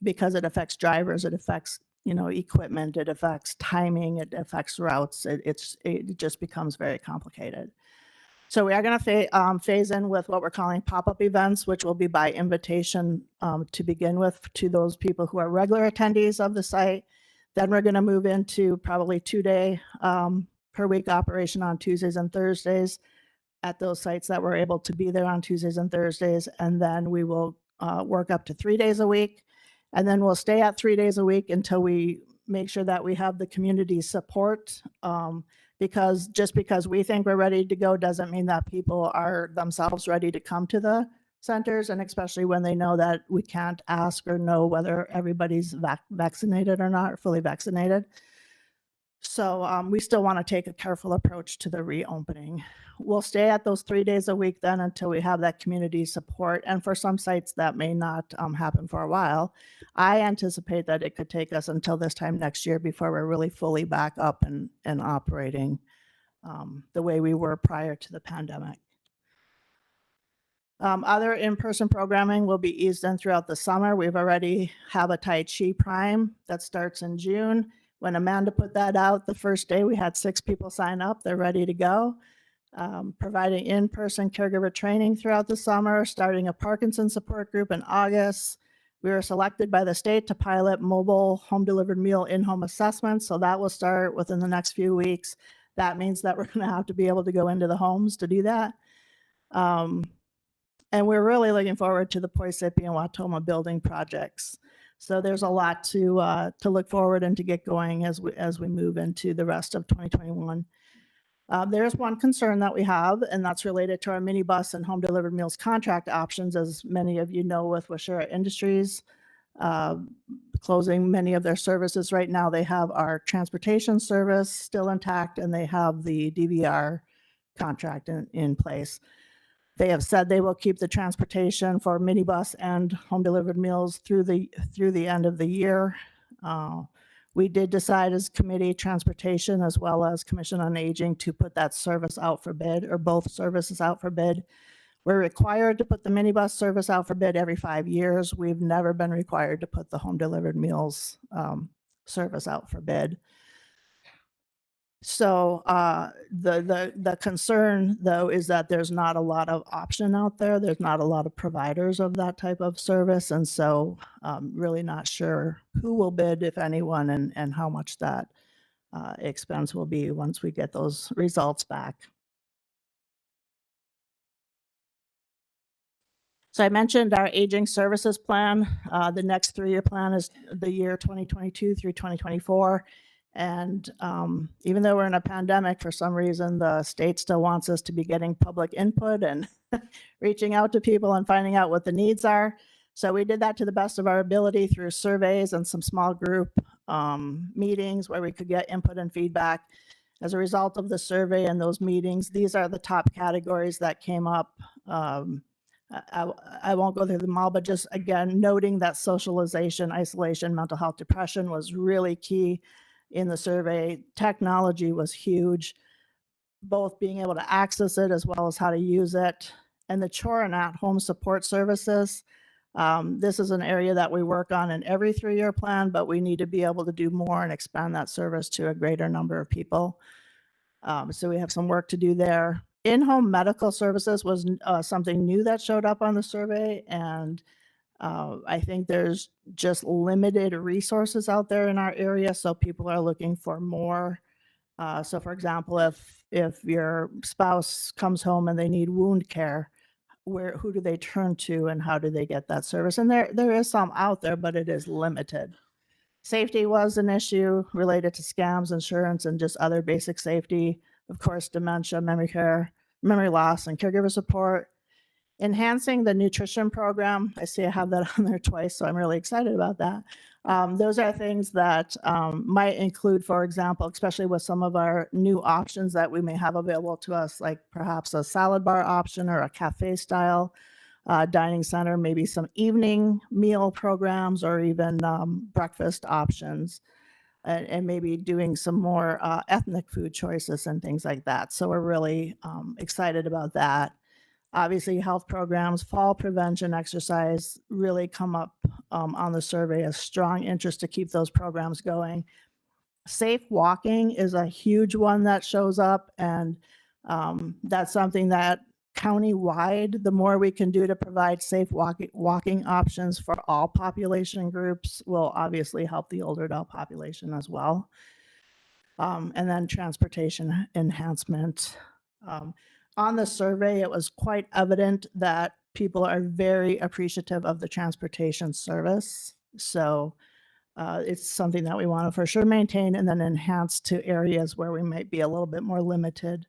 because it affects drivers, it affects equipment, it affects timing, it affects routes. It just becomes very complicated. So we are going to phase in with what we're calling pop-up events, which will be by invitation to begin with to those people who are regular attendees of the site. Then we're going to move into probably 2-day per week operation on Tuesdays and Thursdays at those sites that were able to be there on Tuesdays and Thursdays. And then we will work up to 3 days a week. And then we'll stay at 3 days a week until we make sure that we have the community support. Because just because we think we're ready to go doesn't mean that people are themselves ready to come to the centers, and especially when they know that we can't ask or know whether everybody's vaccinated or not, or fully vaccinated. So we still want to take a careful approach to the reopening. We'll stay at those 3 days a week then until we have that community support. And for some sites that may not happen for a while. I anticipate that it could take us until this time next year before we're really fully back up and operating the way we were prior to the pandemic. Other in-person programming will be eased in throughout the summer. We've already have a Tai Chi Prime that starts in June. When Amanda put that out the first day, we had 6 people sign up. They're ready to go. Providing in-person caregiver training throughout the summer, starting a Parkinson's support group in August. We were selected by the state to pilot mobile home delivered meal in-home assessments. So that will start within the next few weeks. That means that we're going to have to be able to go into the homes to do that. And we're really looking forward to the Poisippi and Watoma building projects. So there's a lot to look forward and to get going as we move into the rest of 2021. There's one concern that we have, and that's related to our minibus and home delivered meals contract options. As many of you know, with Waushara Industries closing many of their services right now, they have our transportation service still intact, and they have the DVR contract in place. They have said they will keep the transportation for minibus and home delivered meals through the end of the year. We did decide as committee transportation as well as Commission on Aging to put that service out for bid, or both services out for bid. We're required to put the minibus service out for bid every 5 years. We've never been required to put the home delivered meals service out for bid. So the concern, though, is that there's not a lot of option out there. There's not a lot of providers of that type of service. And so really not sure who will bid, if anyone, and how much that expense will be once we get those results back. So I mentioned our aging services plan. The next 3-year plan is the year 2022 through 2024. And even though we're in a pandemic, for some reason, the state still wants us to be getting public input and reaching out to people and finding out what the needs are. So we did that to the best of our ability through surveys and some small group meetings where we could get input and feedback. As a result of the survey and those meetings, these are the top categories that came up. I won't go through them all, but just again, noting that socialization, isolation, mental health, depression was really key in the survey. Technology was huge, both being able to access it as well as how to use it. And the chore and at-home support services. This is an area that we work on in every 3-year plan, but we need to be able to do more and expand that service to a greater number of people. So we have some work to do there. In-home medical services was something new that showed up on the survey, and I think there's just limited resources out there in our area, so people are looking for more. So for example, if your spouse comes home and they need wound care, who do they turn to and how do they get that service? And there is some out there, but it is limited. Safety was an issue related to scams, insurance, and just other basic safety. Of course, dementia, memory care, memory loss, and caregiver support. Enhancing the nutrition program. I see I have that on there twice, so I'm really excited about that. Those are things that might include, for example, especially with some of our new options that we may have available to us, like perhaps a salad bar option or a cafe style dining center, maybe some evening meal programs or even breakfast options, and maybe doing some more ethnic food choices and things like that. So we're really excited about that. Obviously, health programs, fall prevention, exercise really come up on the survey as strong interest to keep those programs going. Safe walking is a huge one that shows up, and that's something that county-wide, the more we can do to provide safe walking options for all population groups will obviously help the older adult population as well. And then transportation enhancement. On the survey, it was quite evident that people are very appreciative of the transportation service. So it's something that we want to for sure maintain and then enhance to areas where we might be a little bit more limited.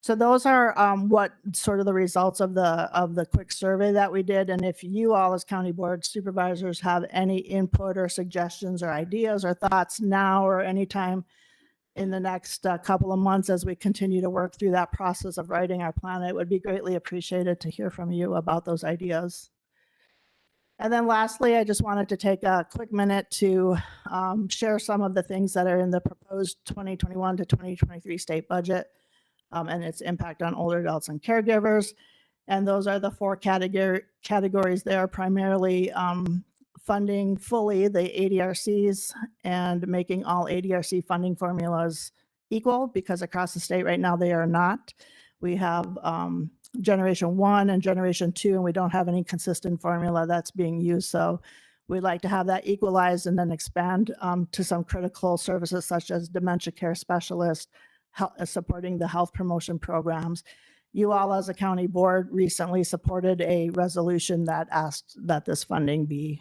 So those are what sort of the results of the quick survey that we did. And if you all as county board supervisors have any input or suggestions or ideas or thoughts now or anytime in the next couple of months as we continue to work through that process of writing our plan, it would be greatly appreciated to hear from you about those ideas. And then lastly, I just wanted to take a quick minute to share some of the things that are in the proposed 2021 to 2023 state budget and its impact on older adults and caregivers. And those are the four categories there, primarily funding fully the ADRCs and making all ADRC funding formulas equal, because across the state right now they are not. We have Generation 1 and Generation 2, and we don't have any consistent formula that's being used. So we'd like to have that equalized and then expand to some critical services such as dementia care specialists, supporting the health promotion programs. You all as a county board recently supported a resolution that asked that this funding be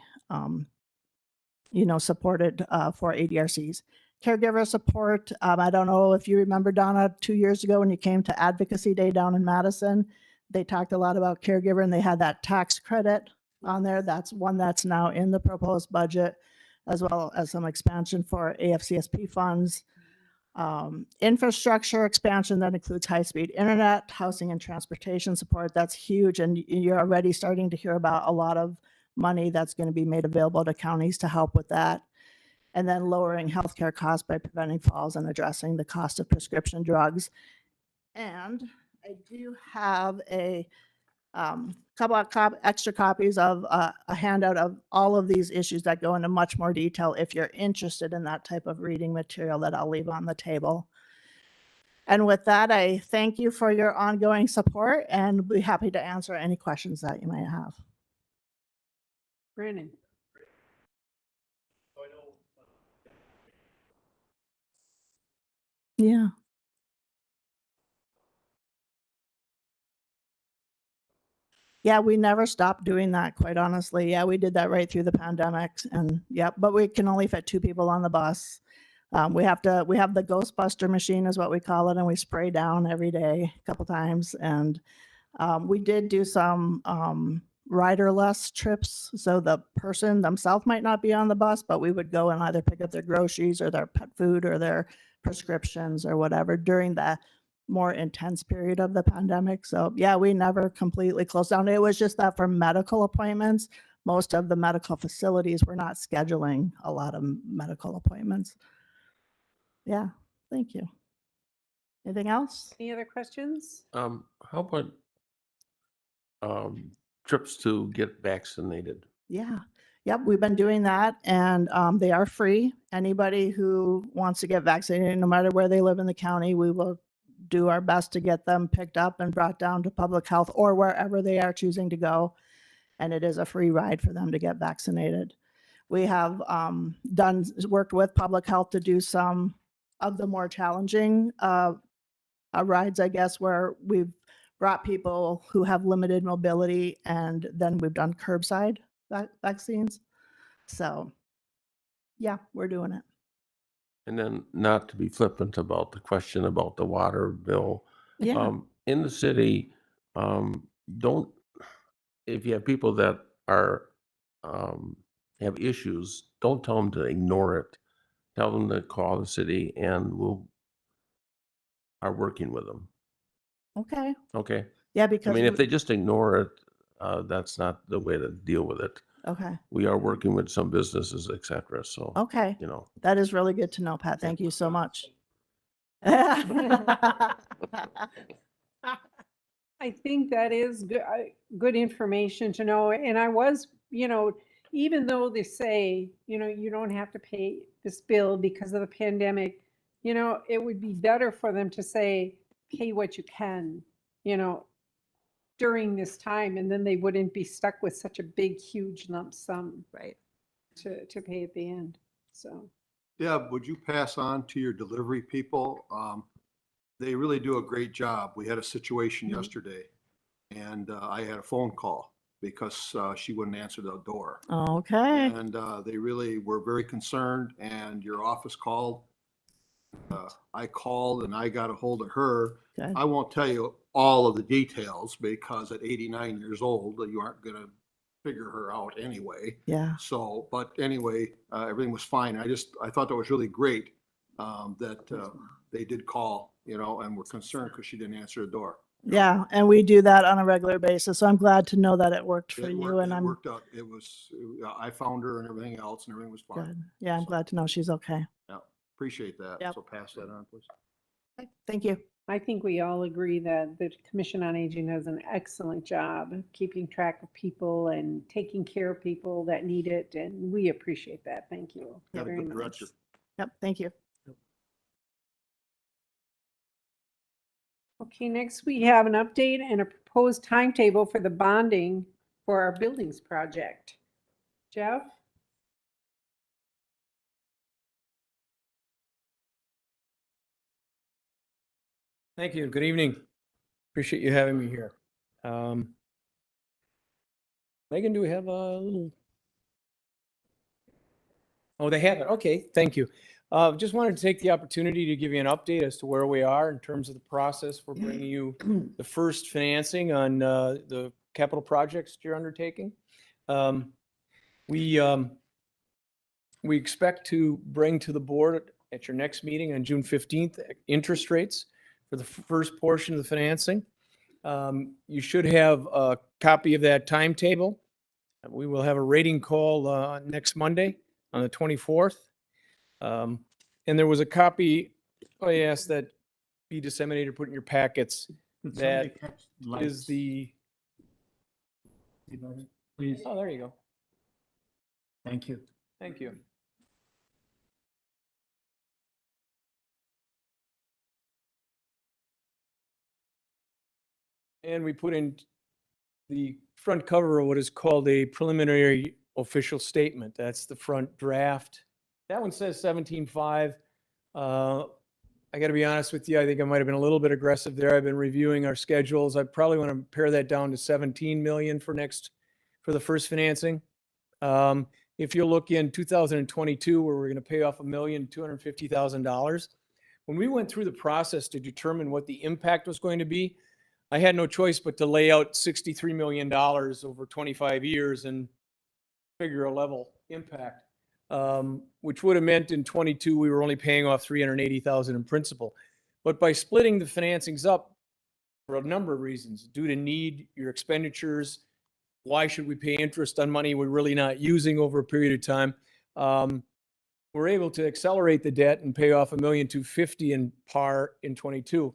supported for ADRCs. Caregiver support, I don't know if you remember, Donna, 2 years ago when you came to Advocacy Day down in Madison, they talked a lot about caregiver and they had that tax credit on there. That's one that's now in the proposed budget, as well as some expansion for AFCSP funds. Infrastructure expansion that includes high-speed internet, housing and transportation support. That's huge. And you're already starting to hear about a lot of money that's going to be made available to counties to help with that. And then lowering healthcare costs by preventing falls and addressing the cost of prescription drugs. And I do have a couple of extra copies of a handout of all of these issues that go into much more detail if you're interested in that type of reading material that I'll leave on the table. And with that, I thank you for your ongoing support and be happy to answer any questions that you might have. Brandon. So I know, Yeah. Yeah, we never stopped doing that, quite honestly. Yeah, we did that right through the pandemic, and yeah, but we can only fit 2 people on the bus. We have the Ghostbuster machine is what we call it, and we spray down every day a couple times. And we did do some riderless trips, so the person themselves might not be on the bus, but we would go and either pick up their groceries or their pet food or their prescriptions or whatever during the more intense period of the pandemic. So yeah, we never completely closed down. It was just that for medical appointments, most of the medical facilities were not scheduling a lot of medical appointments. Yeah, thank you. Anything else? Any other questions? How about trips to get vaccinated? Yeah. Yep, we've been doing that, and they are free. Anybody who wants to get vaccinated, no matter where they live in the county, we will do our best to get them picked up and brought down to public health or wherever they are choosing to go. And it is a free ride for them to get vaccinated. We have worked with public health to do some of the more challenging rides, I guess, where we've brought people who have limited mobility, and then we've done curbside vaccines. So yeah, we're doing it. And then, not to be flippant about the question about the water bill, Yeah. in the city, if you have people that are, have issues, don't tell them to ignore it. Tell them to call the city and are working with them. Okay. Okay. Yeah, I because mean, if they just ignore it, that's not the way to deal with it. okay. We are working with some businesses, et cetera. So, Okay. you know, That is really good to know, Pat. Thank you so much. I think that is good information to know. And I was, even though they say, you don't have to pay this bill because of the pandemic, it would be better for them to say, pay what you can, during this time, and then they wouldn't be stuck with such a big, huge lump sum. Right. To pay at the end. So. Deb, would you pass on to your delivery people? They really do a great job. We had a situation yesterday, and I had a phone call because she wouldn't answer the door. Okay. And they really were very concerned, and your office called I called and I got a hold of her. Good. I won't tell you all of the details because at 89 years old, you aren't gonna figure her out anyway. Yeah. So, but anyway, everything was fine. I thought that was really great, that, they did call, and were concerned because she didn't answer the door. Yeah. And we do that on a regular basis. So I'm glad to know that it worked for you, and It I'm worked out. It was, I found her and everything else and everything was fine. good. Yeah. I'm So- glad to know she's okay. Yeah, appreciate that. Yep. So pass that on, please. Okay, thank you. I think we all agree that the Commission on Aging does an excellent job keeping track of people and taking care of people that need it, and we appreciate that. Thank you Got a very good much. director. Yep. Thank you. Okay, next we have an update and a proposed timetable for the bonding for our buildings project. Jeff? Thank you. Good evening. Appreciate you having me here. Megan, do we have a little? Oh, they have it. Okay, thank you. Just wanted to take the opportunity to give you an update as to where we are in terms of the process for bringing you the first financing on the capital projects you're undertaking. We expect to bring to the board at your next meeting on June 15th, interest rates for the first portion of the financing. You should have a copy of that timetable. We will have a rating call next Monday on the 24th. And there was a copy I asked that be disseminated, put in your packets. That is the. Please, Oh, there you go. thank you. Thank you. And we put in the front cover of what is called a preliminary official statement. That's the front draft. That one says 17.5. I got to be honest with you. I think I might have been a little bit aggressive there. I've been reviewing our schedules. I probably want to pare that down to 17 million for the first financing. If you look in 2022, where we're going to pay off $1,250,000, when we went through the process to determine what the impact was going to be, I had no choice but to lay out $63 million over 25 years and figure a level impact, which would have meant in 22 we were only paying off $380,000 in principal. But by splitting the financings up for a number of reasons, due to need, your expenditures, why should we pay interest on money we're really not using over a period of time? We're able to accelerate the debt and pay off $1,250,000 in par in 22.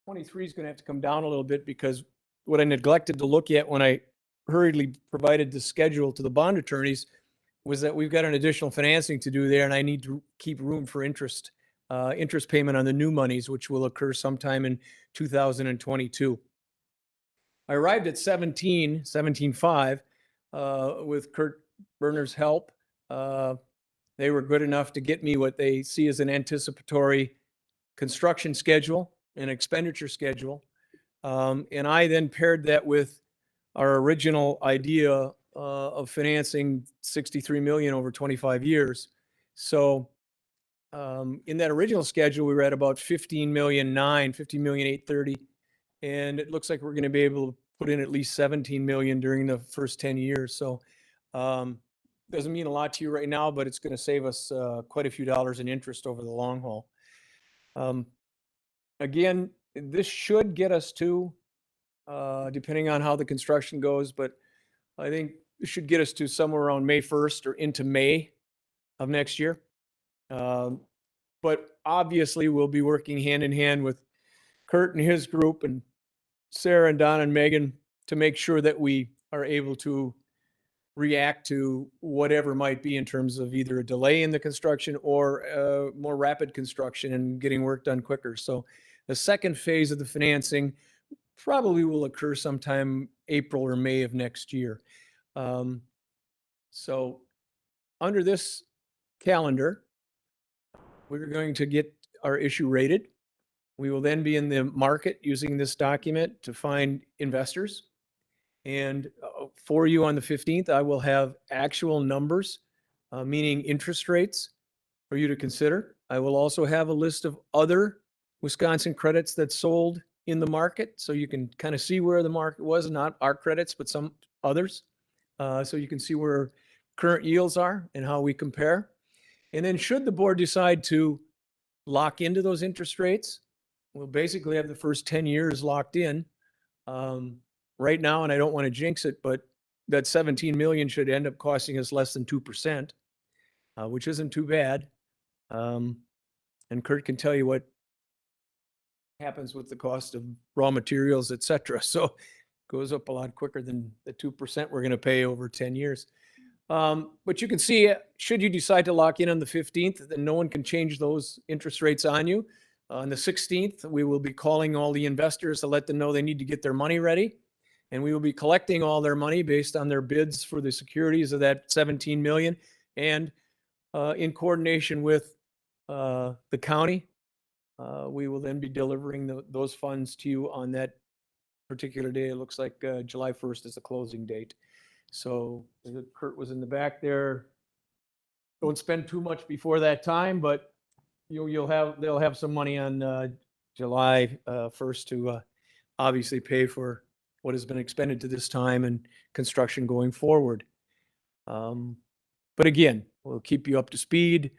23 is going to have to come down a little bit because what I neglected to look at when I hurriedly provided the schedule to the bond attorneys was that we've got an additional financing to do there, and I need to keep room for interest payment on the new monies, which will occur sometime in 2022. I arrived at 17.5 with Kurt Berner's help. They were good enough to get me what they see as an anticipatory construction schedule, an expenditure schedule. And I then paired that with our original idea of financing 63 million over 25 years. So in that original schedule, we were at about 15,830,000. And it looks like we're going to be able to put in at least 17 million during the first 10 years. So doesn't mean a lot to you right now, but it's going to save us quite a few dollars in interest over the long haul. Again, this should get us to, depending on how the construction goes, but I think it should get us to somewhere around May 1st or into May of next year. But obviously, we'll be working hand in hand with Kurt and his group and Sarah and Don and Megan to make sure that we are able to react to whatever might be in terms of either a delay in the construction or more rapid construction and getting work done quicker. So the second phase of the financing probably will occur sometime April or May of next year. So under this calendar, we're going to get our issue rated. We will then be in the market using this document to find investors. And for you on the 15th, I will have actual numbers, meaning interest rates for you to consider. I will also have a list of other Wisconsin credits that sold in the market. So you can kind of see where the market was, not our credits, but some others. So you can see where current yields are and how we compare. And then should the board decide to lock into those interest rates, we'll basically have the first 10 years locked in. Right now, and I don't want to jinx it, but that 17 million should end up costing us less than 2%, which isn't too bad. And Kurt can tell you what happens with the cost of raw materials, et cetera. So it goes up a lot quicker than the 2% we're going to pay over 10 years. But you can see, should you decide to lock in on the 15th, then no one can change those interest rates on you. On the 16th, we will be calling all the investors to let them know they need to get their money ready. And we will be collecting all their money based on their bids for the securities of that 17 million. And in coordination with the county, we will then be delivering those funds to you on that particular day. It looks like July 1st is the closing date. So Kurt was in the back there. Don't spend too much before that time, but they'll have some money on July 1st to obviously pay for what has been expended to this time and construction going forward. But again, we'll keep you up to speed.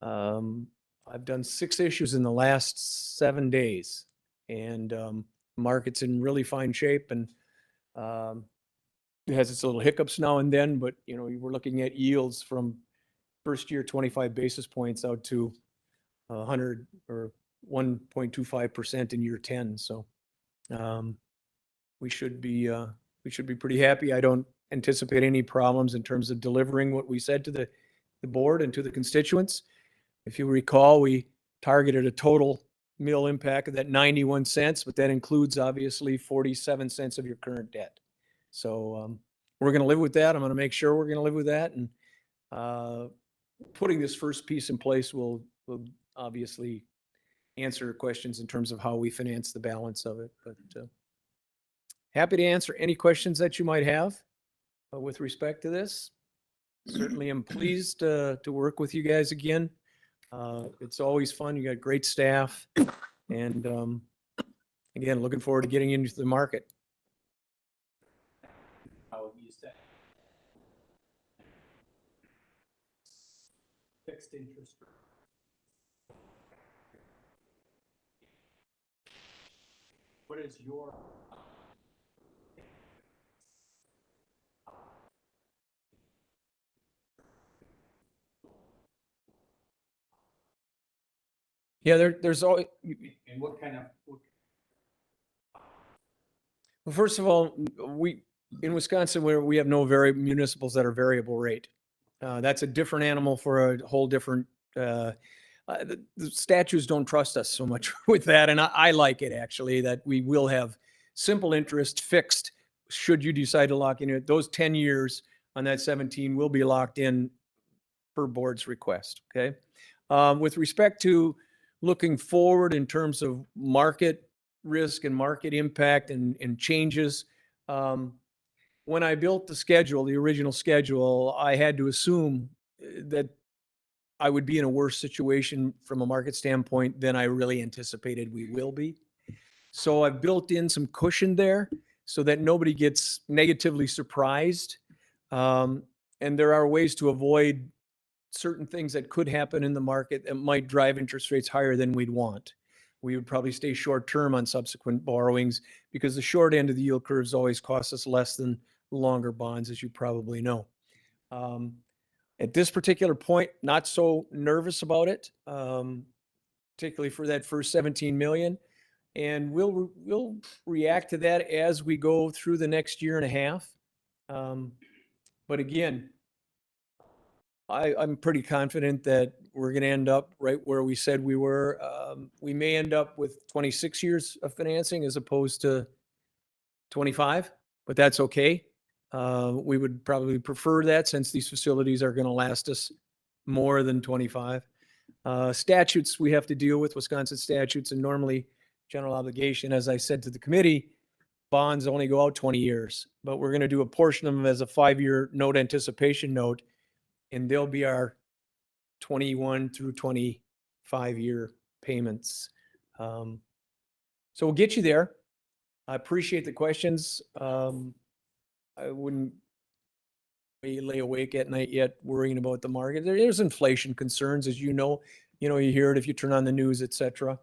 I've done 6 issues in the last 7 days, and market's in really fine shape, and it has its little hiccups now and then, but we're looking at yields from first year 25 basis points out to 100 or 1.25% in year 10. So we should be pretty happy. I don't anticipate any problems in terms of delivering what we said to the board and to the constituents. If you recall, we targeted a total mill impact of that 91 cents, but that includes obviously 47 cents of your current debt. So we're going to live with that. I'm going to make sure we're going to live with that. And putting this first piece in place will obviously answer questions in terms of how we finance the balance of it. But happy to answer any questions that you might have with respect to this. Certainly am pleased to work with you guys again. It's always fun. You got great staff. And again, looking forward to getting into the market. How you said. Fixed interest rate. What is your there's always, and what kind of well, first of all, in Wisconsin, where we have no municipals that are variable rate. That's a different animal for a whole different, the statutes don't trust us so much with that. And I like it actually, that we will have simple interest fixed. Should you decide to lock in it, those 10 years on that 17 will be locked in per board's request. Okay. With respect to looking forward in terms of market risk and market impact and changes, when I built the schedule, the original schedule, I had to assume that I would be in a worse situation from a market standpoint than I really anticipated we will be. So I've built in some cushion there so that nobody gets negatively surprised. And there are ways to avoid certain things that could happen in the market that might drive interest rates higher than we'd want. We would probably stay short term on subsequent borrowings because the short end of the yield curves always costs us less than longer bonds, as you probably know. At this particular point, not so nervous about it, particularly for that first 17 million. And we'll react to that as we go through the next year and a half. But again, I'm pretty confident that we're going to end up right where we said we were. We may end up with 26 years of financing as opposed to 25, but that's okay. We would probably prefer that since these facilities are going to last us more than 25. Statutes we have to deal with, Wisconsin statutes, and normally general obligation, as I said to the committee, bonds only go out 20 years, but we're going to do a portion of them as a 5-year note anticipation note, and they'll be our 21 through 25 5-year payments. So we'll get you there. I appreciate the questions. I wouldn't lay awake at night yet worrying about the market. There's inflation concerns, as you know, you hear it if you turn on the news, et cetera.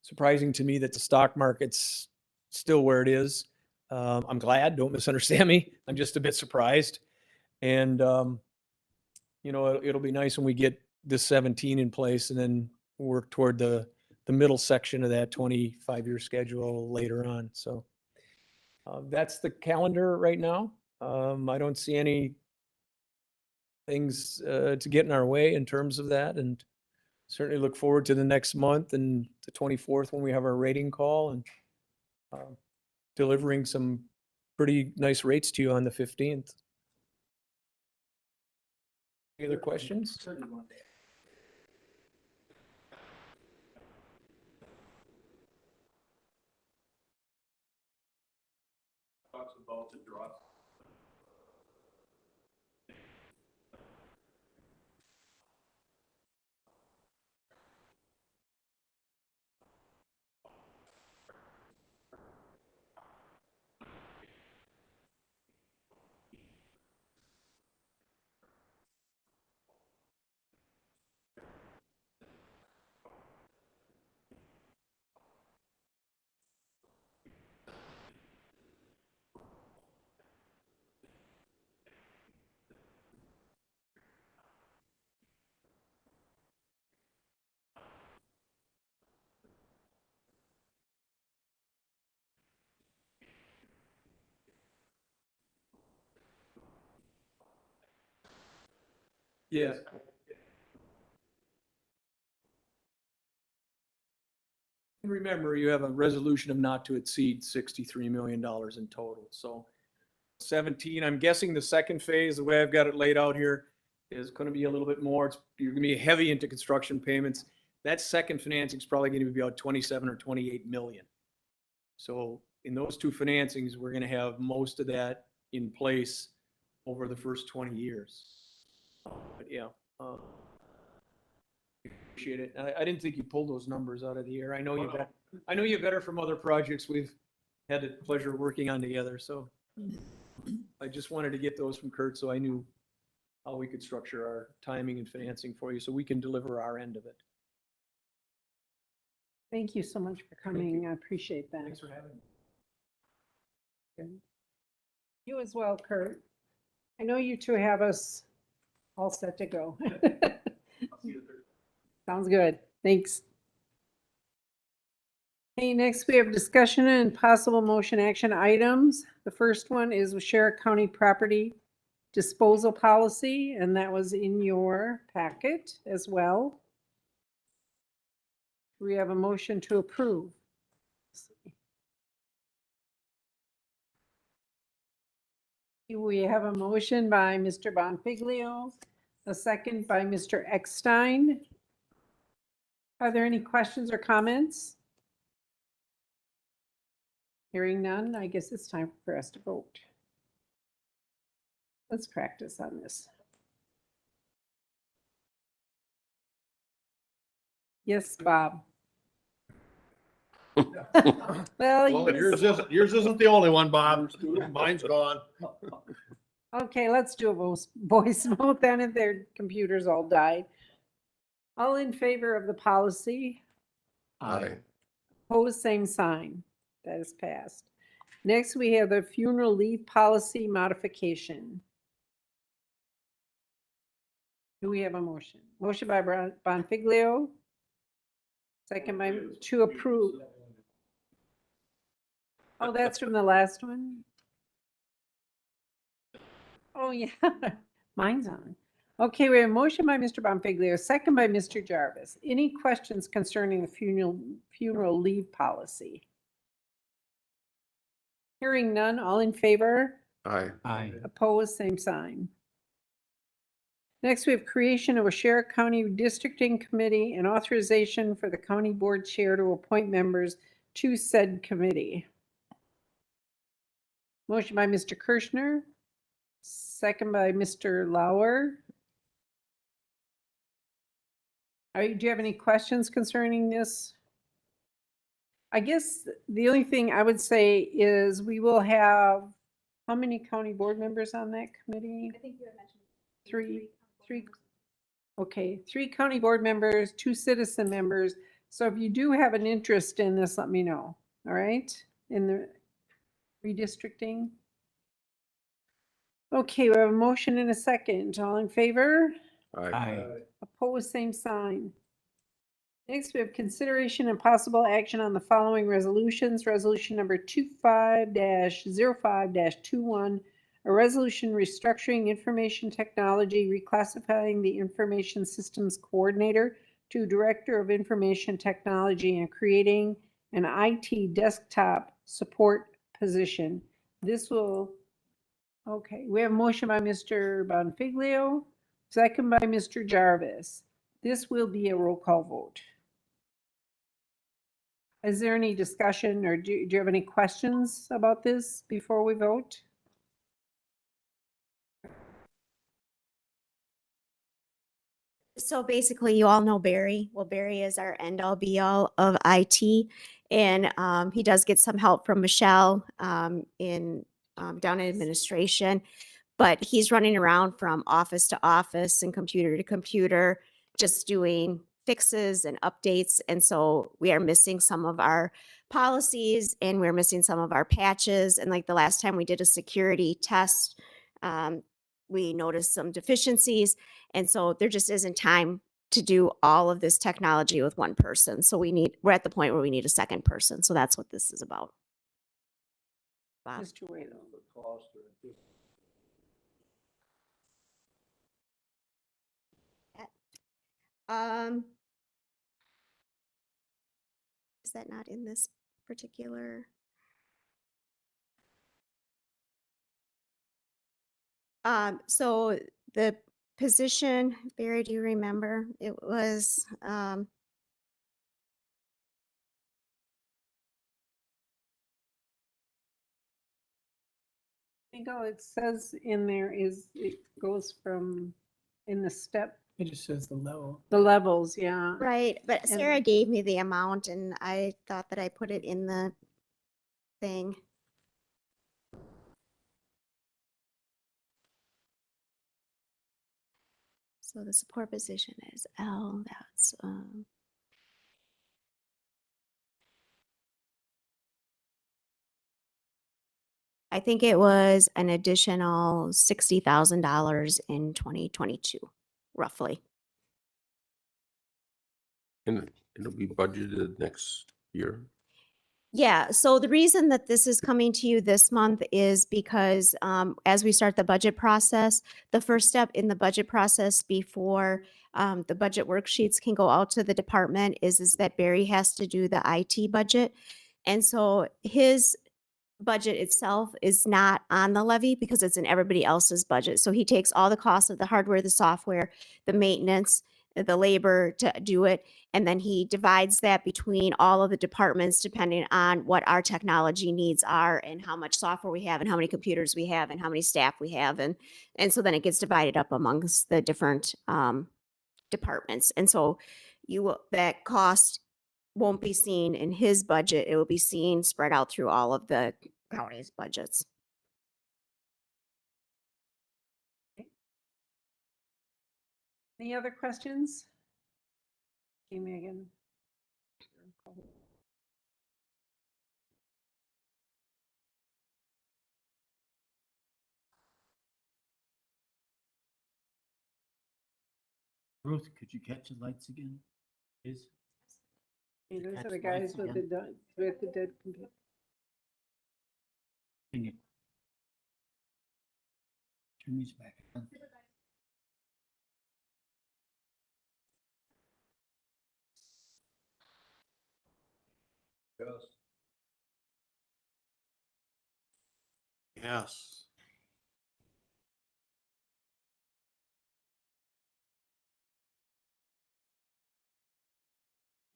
Surprising to me that the stock market's still where it is. I'm glad, don't misunderstand me. I'm just a bit surprised. And, it'll be nice when we get this 17 in place and then work toward the middle section of that 25-year schedule later on. So that's the calendar right now. I don't see any things to get in our way in terms of that, and certainly look forward to the next month and the 24th when we have our rating call and delivering some pretty nice rates to you on the 15th. Any other questions? Talks about the drop. Yeah. Remember, you have a resolution of not to exceed $63 million in total. So 17, I'm guessing the second phase, the way I've got it laid out here, is going to be a little bit more. You're going to be heavy into construction payments. That second financing is probably going to be about 27 or 28 million. So in those two financings, we're going to have most of that in place over the first 20 years. But yeah, appreciate it. I didn't think you pulled those numbers out of the air. I know you better from other projects we've had the pleasure of working on together. So I just wanted to get those from Kurt so I knew how we could structure our timing and financing for you so we can deliver our end of it. Thank you so much for coming. I appreciate that. Thanks for having me. Good. You as well, Kurt. I know you two have us all set to go. Sounds good. Thanks. Okay, next we have discussion and possible motion action items. The first one is Waushara County Property Disposal Policy, and that was in your packet as well. We have a motion to approve. We have a motion by Mr. Bonfiglio, a second by Mr. Eckstein. Are there any questions or comments? Hearing none, I guess it's time for us to vote. Let's practice on this. Yes, Bob. Well, yours isn't the only one, Bob. Mine's gone. okay, let's do a voice vote then if their computers all died. All in favor of the policy? Aye. Opposed, same sign. That is passed. Next, we have the funeral leave policy modification. Do we have a motion? Motion by Bonfiglio. Second by to approve. Oh, that's from the last one? Oh, yeah. Mine's on. Okay, we have a motion by Mr. Bonfiglio, second by Mr. Jarvis. Any questions concerning the funeral leave policy? Hearing none, all in favor? Aye. Aye. Opposed, same sign. Next, we have creation of a Waushara County Districting Committee and authorization for the county board chair to appoint members to said committee. Motion by Mr. Kirschner, second by Mr. Lauer. Do you have any questions concerning this? I guess the only thing I would say is we will have, how many county board members on that committee? I think you had mentioned. Three. Okay, 3 county board members, 2 citizen members. So if you do have an interest in this, let me know, all right? In the redistricting. Okay, we have a motion and a second. All in favor? Aye. Opposed, same sign. Next, we have consideration and possible action on the following resolutions. Resolution number 25-05-21, a resolution restructuring information technology, reclassifying the information systems coordinator to director of information technology and creating an IT desktop support position. This will, okay, we have a motion by Mr. Bonfiglio, second by Mr. Jarvis. This will be a roll call vote. Is there any discussion or do you have any questions about this before we vote? So basically, you all know Barry. Well, Barry is our end all be all of IT. And he does get some help from Michelle in down in administration. But he's running around from office to office and computer to computer, just doing fixes and updates. And so we are missing some of our policies and we're missing some of our patches. And like the last time we did a security test, we noticed some deficiencies. And so there just isn't time to do all of this technology with one person. So we're at the point where we need a second person. So that's what this is about. Bob. Mr. Whalen. Is that not in this particular? So the position, Barry, do you remember? It was, I think all it says in there is it goes from in the step, It just says the level. the levels, yeah. right, but And- Sarah gave me the amount and I thought that I put it in the thing. So the support position is L, that's, I think it was an additional $60,000 in 2022, roughly. And it'll be budgeted next year. Yeah, so the reason that this is coming to you this month is because as we start the budget process, the first step in the budget process before the budget worksheets can go out to the department is that Barry has to do the IT budget. And so his budget itself is not on the levy because it's in everybody else's budget. So he takes all the costs of the hardware, the software, the maintenance, the labor to do it. And then he divides that between all of the departments depending on what our technology needs are and how much software we have and how many computers we have and how many staff we have. And so then it gets divided up amongst the different departments. And so that cost won't be seen in his budget. It will be seen spread out through all of the county's budgets. Any other questions? Okay, Megan. Ruth, could you catch the lights again? Is Okay, those Catch are the the lights guys with again. with the dead computer. can you turn these back on? Yes.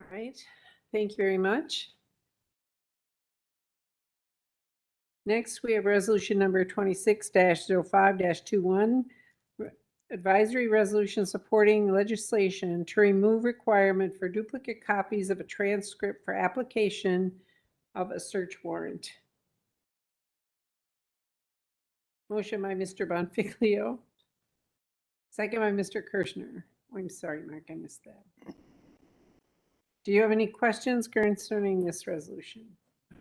All right, thank you very much. Next, we have resolution number 26-05-21. advisory resolution supporting legislation to remove requirement for duplicate copies of a transcript for application of a search warrant. Motion by Mr. Bonfiglio. Second by Mr. Kirschner. Oh, I'm sorry, Mark, I missed that. Do you have any questions concerning this resolution?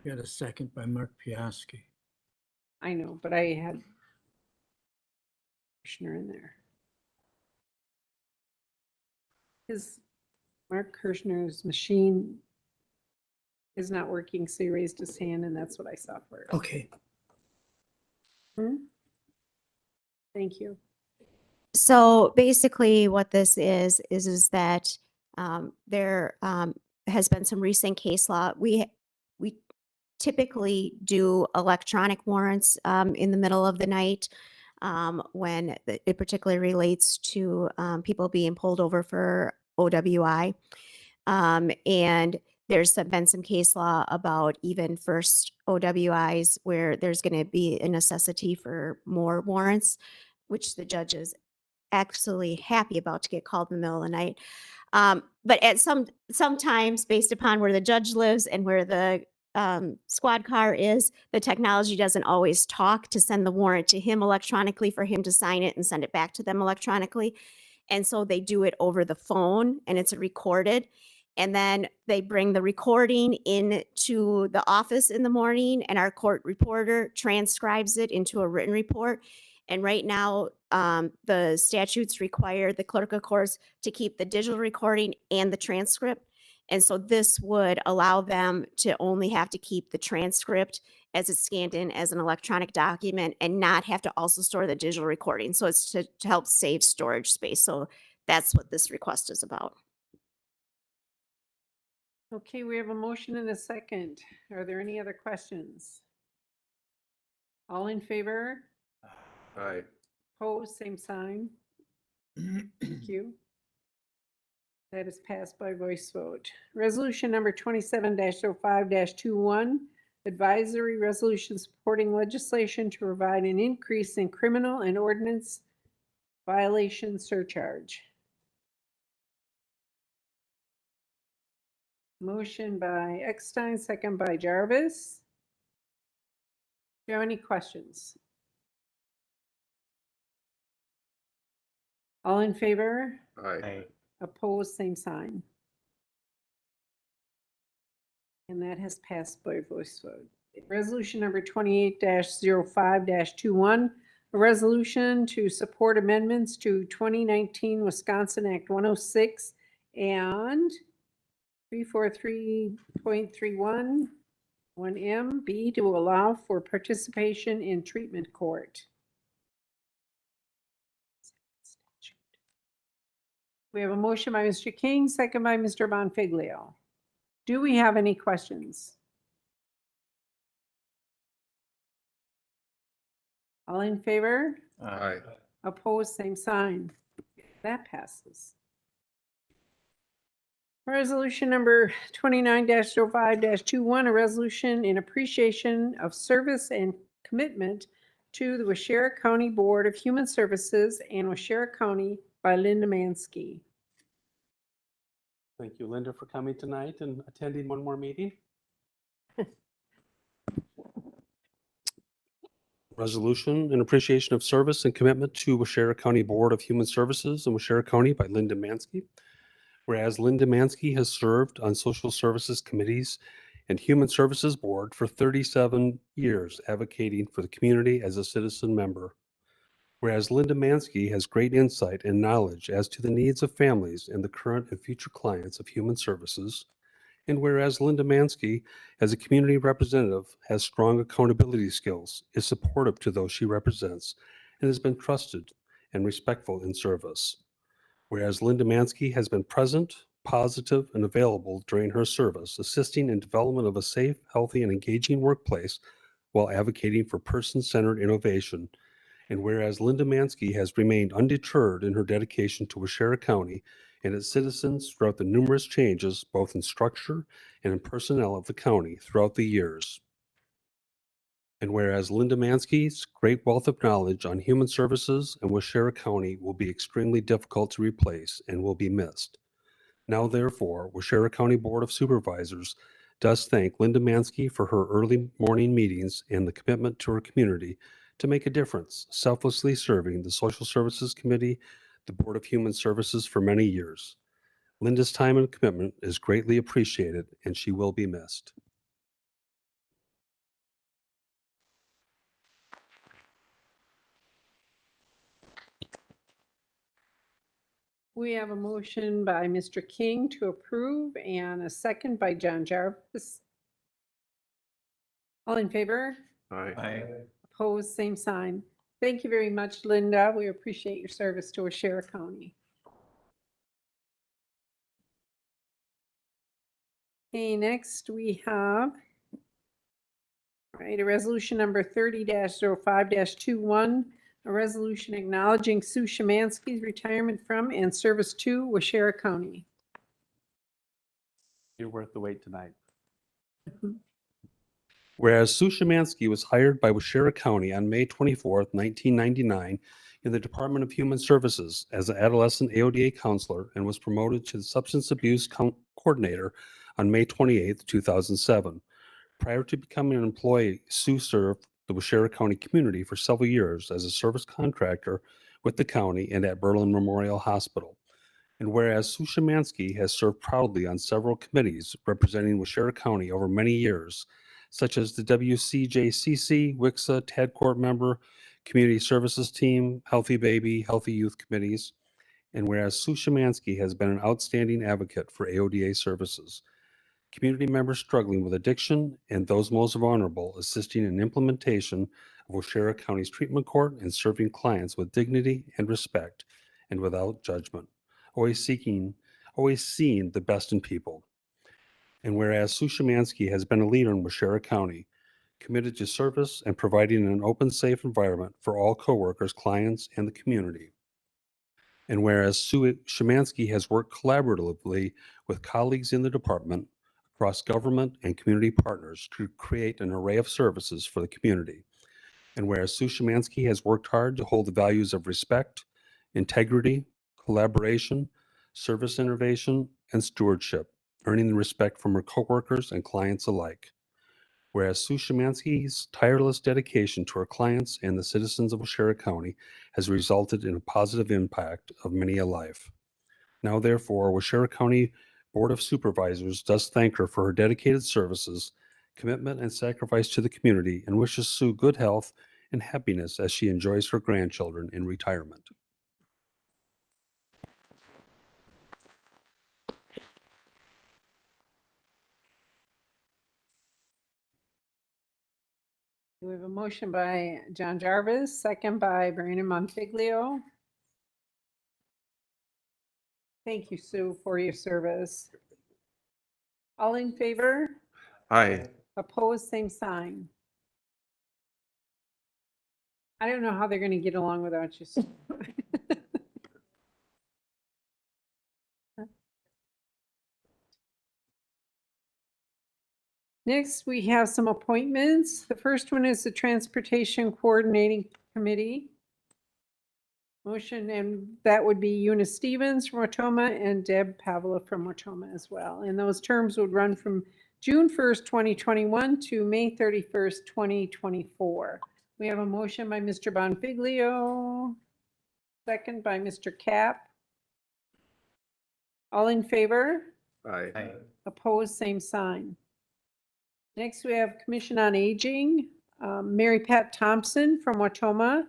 Got a second by Mark Piaski. I know, but I had Kirschner in there. Mark Kirschner's machine is not working, so he raised his hand, and that's what I saw first. Okay. Thank you. So basically what this is that there has been some recent case law. We typically do electronic warrants in the middle of the night when it particularly relates to people being pulled over for OWI. And there's been some case law about even first OWIs where there's going to be a necessity for more warrants, which the judge is actually happy about to get called in the middle of the night. But at sometimes based upon where the judge lives and where the squad car is, the technology doesn't always talk to send the warrant to him electronically for him to sign it and send it back to them electronically. And so they do it over the phone and it's recorded. And then they bring the recording into the office in the morning and our court reporter transcribes it into a written report. And right now, the statutes require the clerk of courts to keep the digital recording and the transcript. And so this would allow them to only have to keep the transcript as it's scanned in as an electronic document and not have to also store the digital recording. So it's to help save storage space. So that's what this request is about. Okay, we have a motion and a second. Are there any other questions? All in favor? Aye. Opposed, same sign. Thank you. That is passed by voice vote. Resolution number 27-05-21, advisory resolution supporting legislation to provide an increase in criminal and ordinance violation surcharge. Motion by Eckstein, second by Jarvis. Do you have any questions? All in favor? Aye. Opposed, same sign. And that has passed by voice vote. Resolution number 28-05-21, a resolution to support amendments to 2019 Wisconsin Act 106 and 343.31 1M B to allow for participation in treatment court. We have a motion by Mr. King, second by Mr. Bonfiglio. Do we have any questions? All in favor? Aye. Opposed, same sign. That passes. Resolution number 29-05-21, a resolution in appreciation of service and commitment to the Waushara County Board of Human Services and Waushara County by Linda Mansky. Thank you, Linda, for coming tonight and attending one more meeting. Resolution in appreciation of service and commitment to Waushara County Board of Human Services and Waushara County by Linda Mansky. Whereas Linda Mansky has served on social services committees and Human Services Board for 37 years, advocating for the community as a citizen member. Whereas Linda Mansky has great insight and knowledge as to the needs of families and the current and future clients of human services. And whereas Linda Mansky, as a community representative, has strong accountability skills, is supportive to those she represents, and has been trusted and respectful in service. Whereas Linda Mansky has been present, positive, and available during her service, assisting in development of a safe, healthy, and engaging workplace while advocating for person-centered innovation. And whereas Linda Mansky has remained undeterred in her dedication to Waushara County and its citizens throughout the numerous changes, both in structure and in personnel of the county throughout the years. And whereas Linda Mansky's great wealth of knowledge on human services and Waushara County will be extremely difficult to replace and will be missed. Now therefore, Waushara County Board of Supervisors does thank Linda Mansky for her early morning meetings and the commitment to her community to make a difference, selflessly serving the Social Services Committee, the Board of Human Services for many years. Linda's time and commitment is greatly appreciated, and she will be missed. We have a motion by Mr. King to approve and a second by John Jarvis. All in favor? Aye. Opposed, same sign. Thank you very much, Linda. We appreciate your service to Waushara County. Okay, next we have a resolution number 30-05-21, a resolution acknowledging Sue Szymanski's retirement from and service to Waushara County. You're worth the wait tonight. Whereas Sue Szymanski was hired by Waushara County on May 24th, 1999 in the Department of Human Services as an adolescent AODA counselor and was promoted to the Substance Abuse Coordinator on May 28th, 2007. Prior to becoming an employee, Sue served the Waushara County community for several years as a service contractor with the county and at Berlin Memorial Hospital. And whereas Sue Szymanski has served proudly on several committees representing Waushara County over many years, such as the WCJCC, WICSA, TAD Court member, Community Services Team, Healthy Baby, Healthy Youth Committees, and whereas Sue Szymanski has been an outstanding advocate for AODA services, community members struggling with addiction, and those most vulnerable, assisting in implementation of Waushara County's treatment court and serving clients with dignity and respect and without judgment, always seeing the best in people. And whereas Sue Szymanski has been a leader in Waushara County, committed to service and providing an open, safe environment for all coworkers, clients, and the community. And whereas Sue Szymanski has worked collaboratively with colleagues in the department, across government and community partners to create an array of services for the community. And whereas Sue Szymanski has worked hard to hold the values of respect, integrity, collaboration, service innovation, and stewardship, earning the respect from her coworkers and clients alike. Whereas Sue Szymanski's tireless dedication to her clients and the citizens of Waushara County has resulted in a positive impact of many a life. Now therefore, Waushara County Board of Supervisors does thank her for her dedicated services, commitment, and sacrifice to the community, and wishes Sue good health and happiness as she enjoys her grandchildren in retirement. We have a motion by John Jarvis, second by Brandon Monfiglio. Thank you, Sue, for your service. All in favor? Aye. Opposed, same sign. I don't know how they're going to get along without you, Sue. Next, we have some appointments. The first one is the Transportation Coordinating Committee. Motion, and that would be Eunice Stevens from Watoma and Deb Pavla from Watoma as well. And those terms would run from June 1st, 2021 to May 31st, 2024. We have a motion by Mr. Bonfiglio, second by Mr. Cap. All in favor? Aye. Opposed, same sign. Next, we have Commission on Aging, Mary Pat Thompson from Watoma,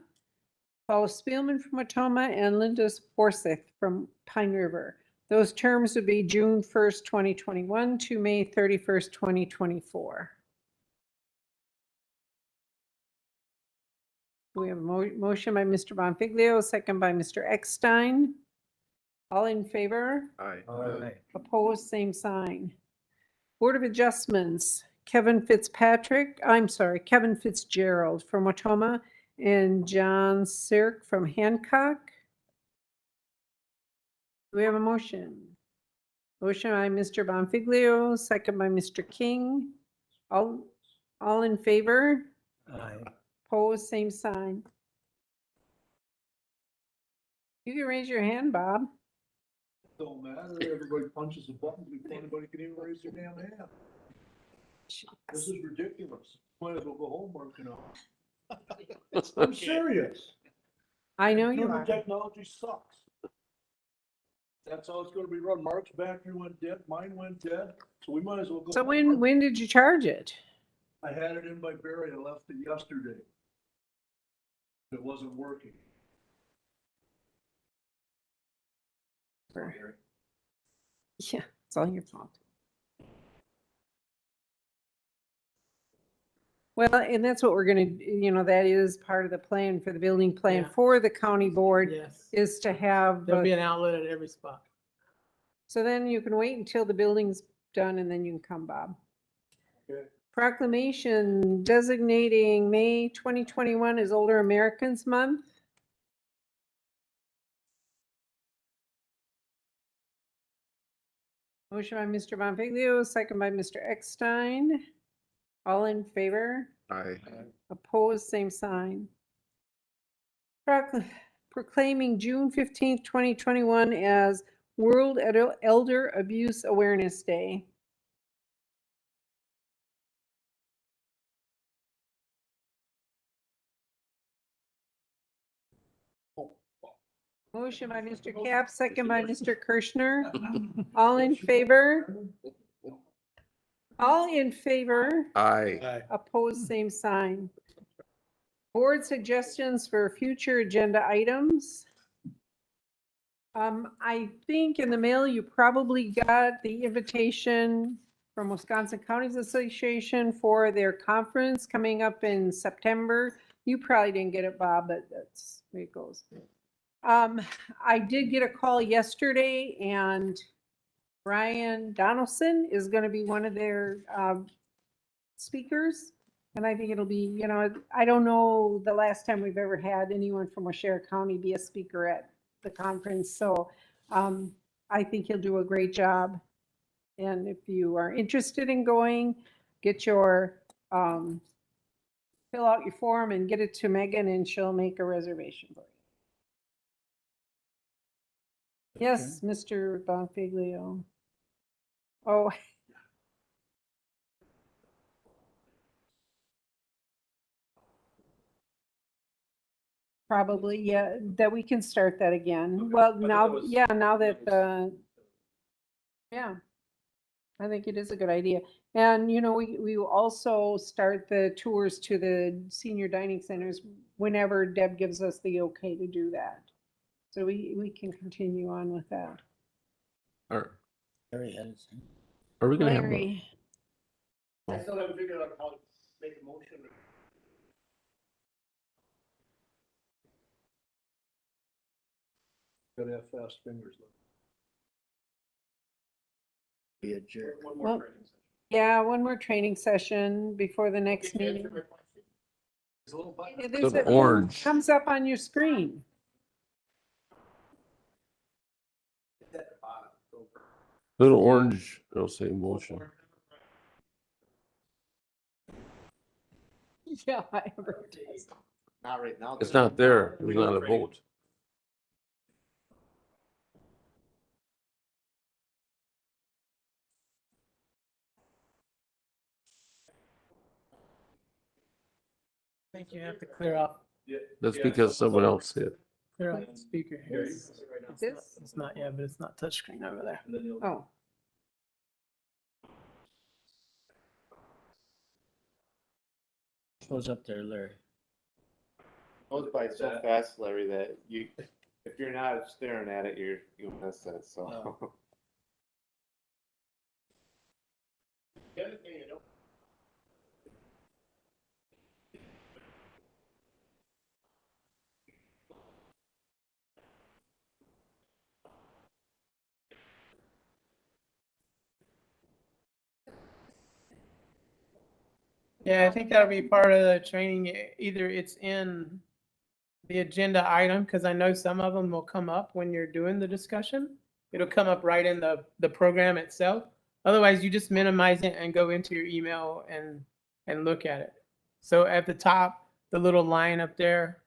Paula Spielman from Watoma, and Linda Forsyth from Pine River. Those terms would be June 1st, 2021 to May 31st, 2024. We have a motion by Mr. Bonfiglio, second by Mr. Eckstein. All in favor? Aye. Opposed, same sign. Board of Adjustments, Kevin Fitzgerald from Watoma and John Sirk from Hancock. Do we have a motion? Motion by Mr. Bonfiglio, second by Mr. King. All in favor? Aye. Opposed, same sign. You can raise your hand, Bob. Don't matter, everybody punches the button before anybody can even raise their damn hand. This is ridiculous. Might as well go home working out. I'm serious. I know you Computer are. technology sucks. That's how it's gonna be run. Mark's battery went dead, mine went dead, so we might as well go. So home. when did you charge it? I had it in by Barry, I left it yesterday. It wasn't working. Yeah, it's all your fault. Well, and that's what we're gonna, that is part of the plan for the building plan Yeah. for the county board Yes. is to have, There'll be an outlet at every spot. so then you can wait until the building's done and then you can come, Bob. Okay. Proclamation designating May 2021 as Older Americans Month. Motion by Mr. Bonfiglio, second by Mr. Eckstein. All in favor? Aye. Opposed, same sign. Proclaiming June 15th, 2021 as World Elder Abuse Awareness Day. Motion by Mr. Cap, second by Mr. Kirschner. All in favor? All in favor? Aye. Opposed, same sign. Board suggestions for future agenda items. I think in the mail, you probably got the invitation from Wisconsin Counties Association for their conference coming up in September. You probably didn't get it, Bob, but that's where it goes. I did get a call yesterday and Brian Donaldson is going to be one of their speakers. And I think it'll be, I don't know the last time we've ever had anyone from Waushara County be a speaker at the conference. So I think he'll do a great job. And if you are interested in going, get your, fill out your form and get it to Megan and she'll make a reservation for you. Yes, Mr. Bonfiglio. Oh. Probably, yeah, that we can start that again. Well, now, yeah, now that yeah, I think it is a good idea. And, we will also start the tours to the senior dining centers whenever Deb gives us the okay to do that. So we can continue on with that. Are Larry has. are we gonna have, Larry, I still haven't figured out how to make a motion. Gotta have fast fingers. Be a jerk. One Well, more training session. yeah, one more training session before the next meeting. There's a little button. Yeah, there's Little a- orange. Comes up on your screen. little orange, it'll say motion. Yeah, I heard it. Not right now. It's not there. There's not a vote. I think you have to clear out That's because someone else hit. the speaker here. Is this? It's not, yeah, but it's not touchscreen over there. Oh. Shows up there, Larry. Goes by so fast, Larry, that if you're not staring at it, you'll miss it, so. Yeah, I think that'll be part of the training. Either it's in the agenda item, because I know some of them will come up when you're doing the discussion. It'll come up right in the program itself. Otherwise, you just minimize it and go into your email and look at it. So at the top, the little line up there,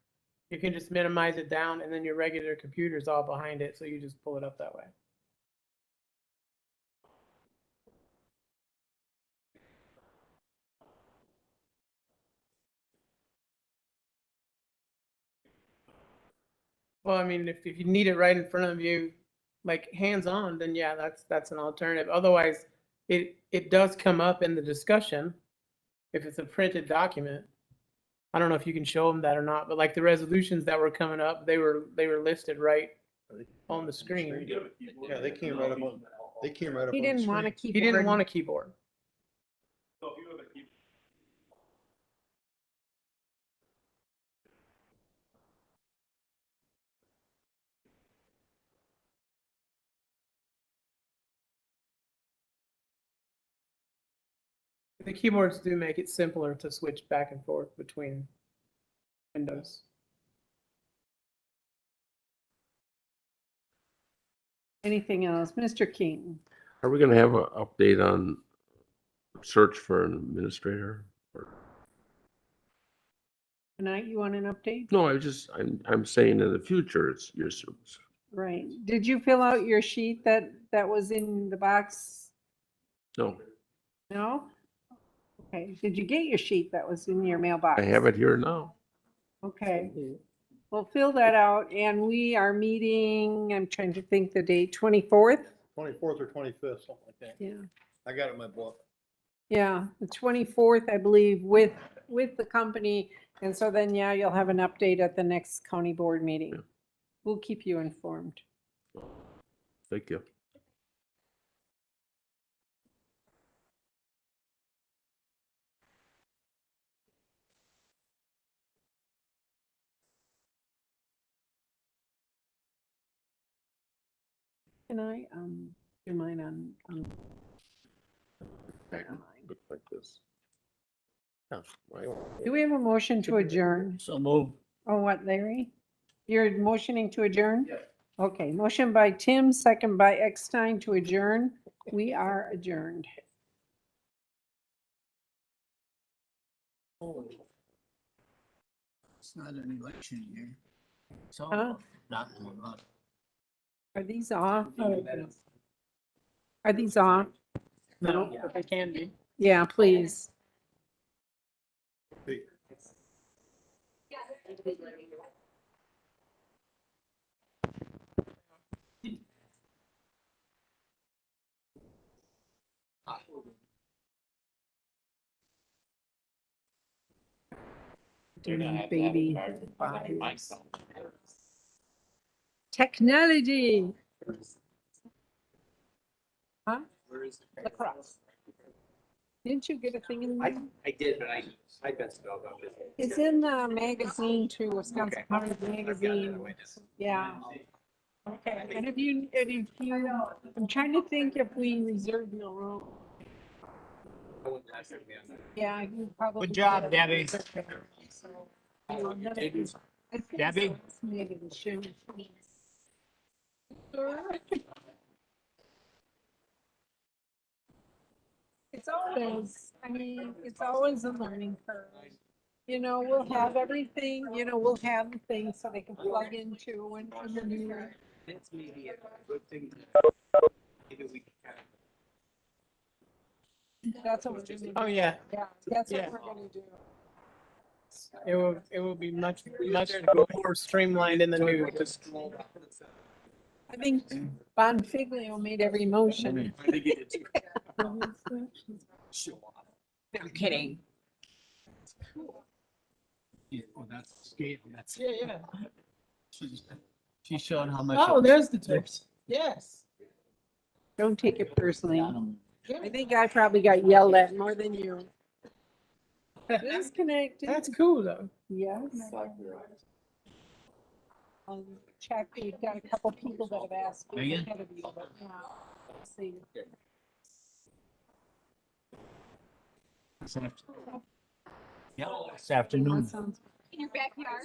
you can just minimize it down and then your regular computer's all behind it. So you just pull it up that way. Well, I mean, if you need it right in front of you, like hands-on, then yeah, that's an alternative. Otherwise, it does come up in the discussion if it's a printed document. I don't know if you can show them that or not, but like the resolutions that were coming up, they were listed right on the screen. Yeah, they came right up on, they came right up He on the didn't want a screen. keyboard. He didn't want a keyboard. The keyboards do make it simpler to switch back and forth between windows. Anything else? Mr. King? Are we gonna have an update on search for an administrator? Or- Tonight, you want an update? No, I'm saying in the future, it's your service. Right. Did you fill out your sheet that was in the box? No, No? Okay. Did you get your sheet that was in your mailbox? I have it here now. Okay. Well, fill that out and we are meeting, I'm trying to think the date, 24th? 24th or 25th, something like that. Yeah. I got it in my book. Yeah, the 24th, I believe, with the company. And so then, yeah, you'll have an update at the next county board meeting. Yeah. We'll keep you informed. Thank you. Can I, do mine on Look like this. Yeah, do we have a motion to adjourn? So move. Oh, what, Larry? You're motioning to adjourn? Yes. Okay, motion by Tim, second by Eckstein to adjourn. We are adjourned. It's not an election year. It's all Huh? not a lot. Are these off? Are these off? No, but they can be. Yeah, please. Hey, Baby. Technology. Huh? Lacrosse. Didn't you get a thing in there? I did, but I bet still about it. It's in the magazine too, Wisconsin County Magazine. Yeah. Okay, and if you, I'm trying to think if we reserved the room. Yeah, you probably. Good job, Debbie. Debbie? It's always, I mean, it's always a learning curve. You know, we'll have everything, we'll have the things so they can plug into and from the new. It's maybe a good thing. Maybe we can kind of. That's what we're gonna do. Oh, yeah. Yeah, that's Yeah. what we're gonna do. It will be much more streamlined in the new. I think Bonfiglio made every motion. I think it did too. Show off. I'm kidding. Yeah, well, that's scale. That's, Yeah. she's showing how much. Oh, there's the tips. Yes. Don't take it personally. I think I probably got yelled at more than you. Disconnected. That's cool though. Yes. Check, we've got a couple people that have asked. me Megan? ahead of you, but yeah, let's see. Yeah, this afternoon. That sounds In your backyard?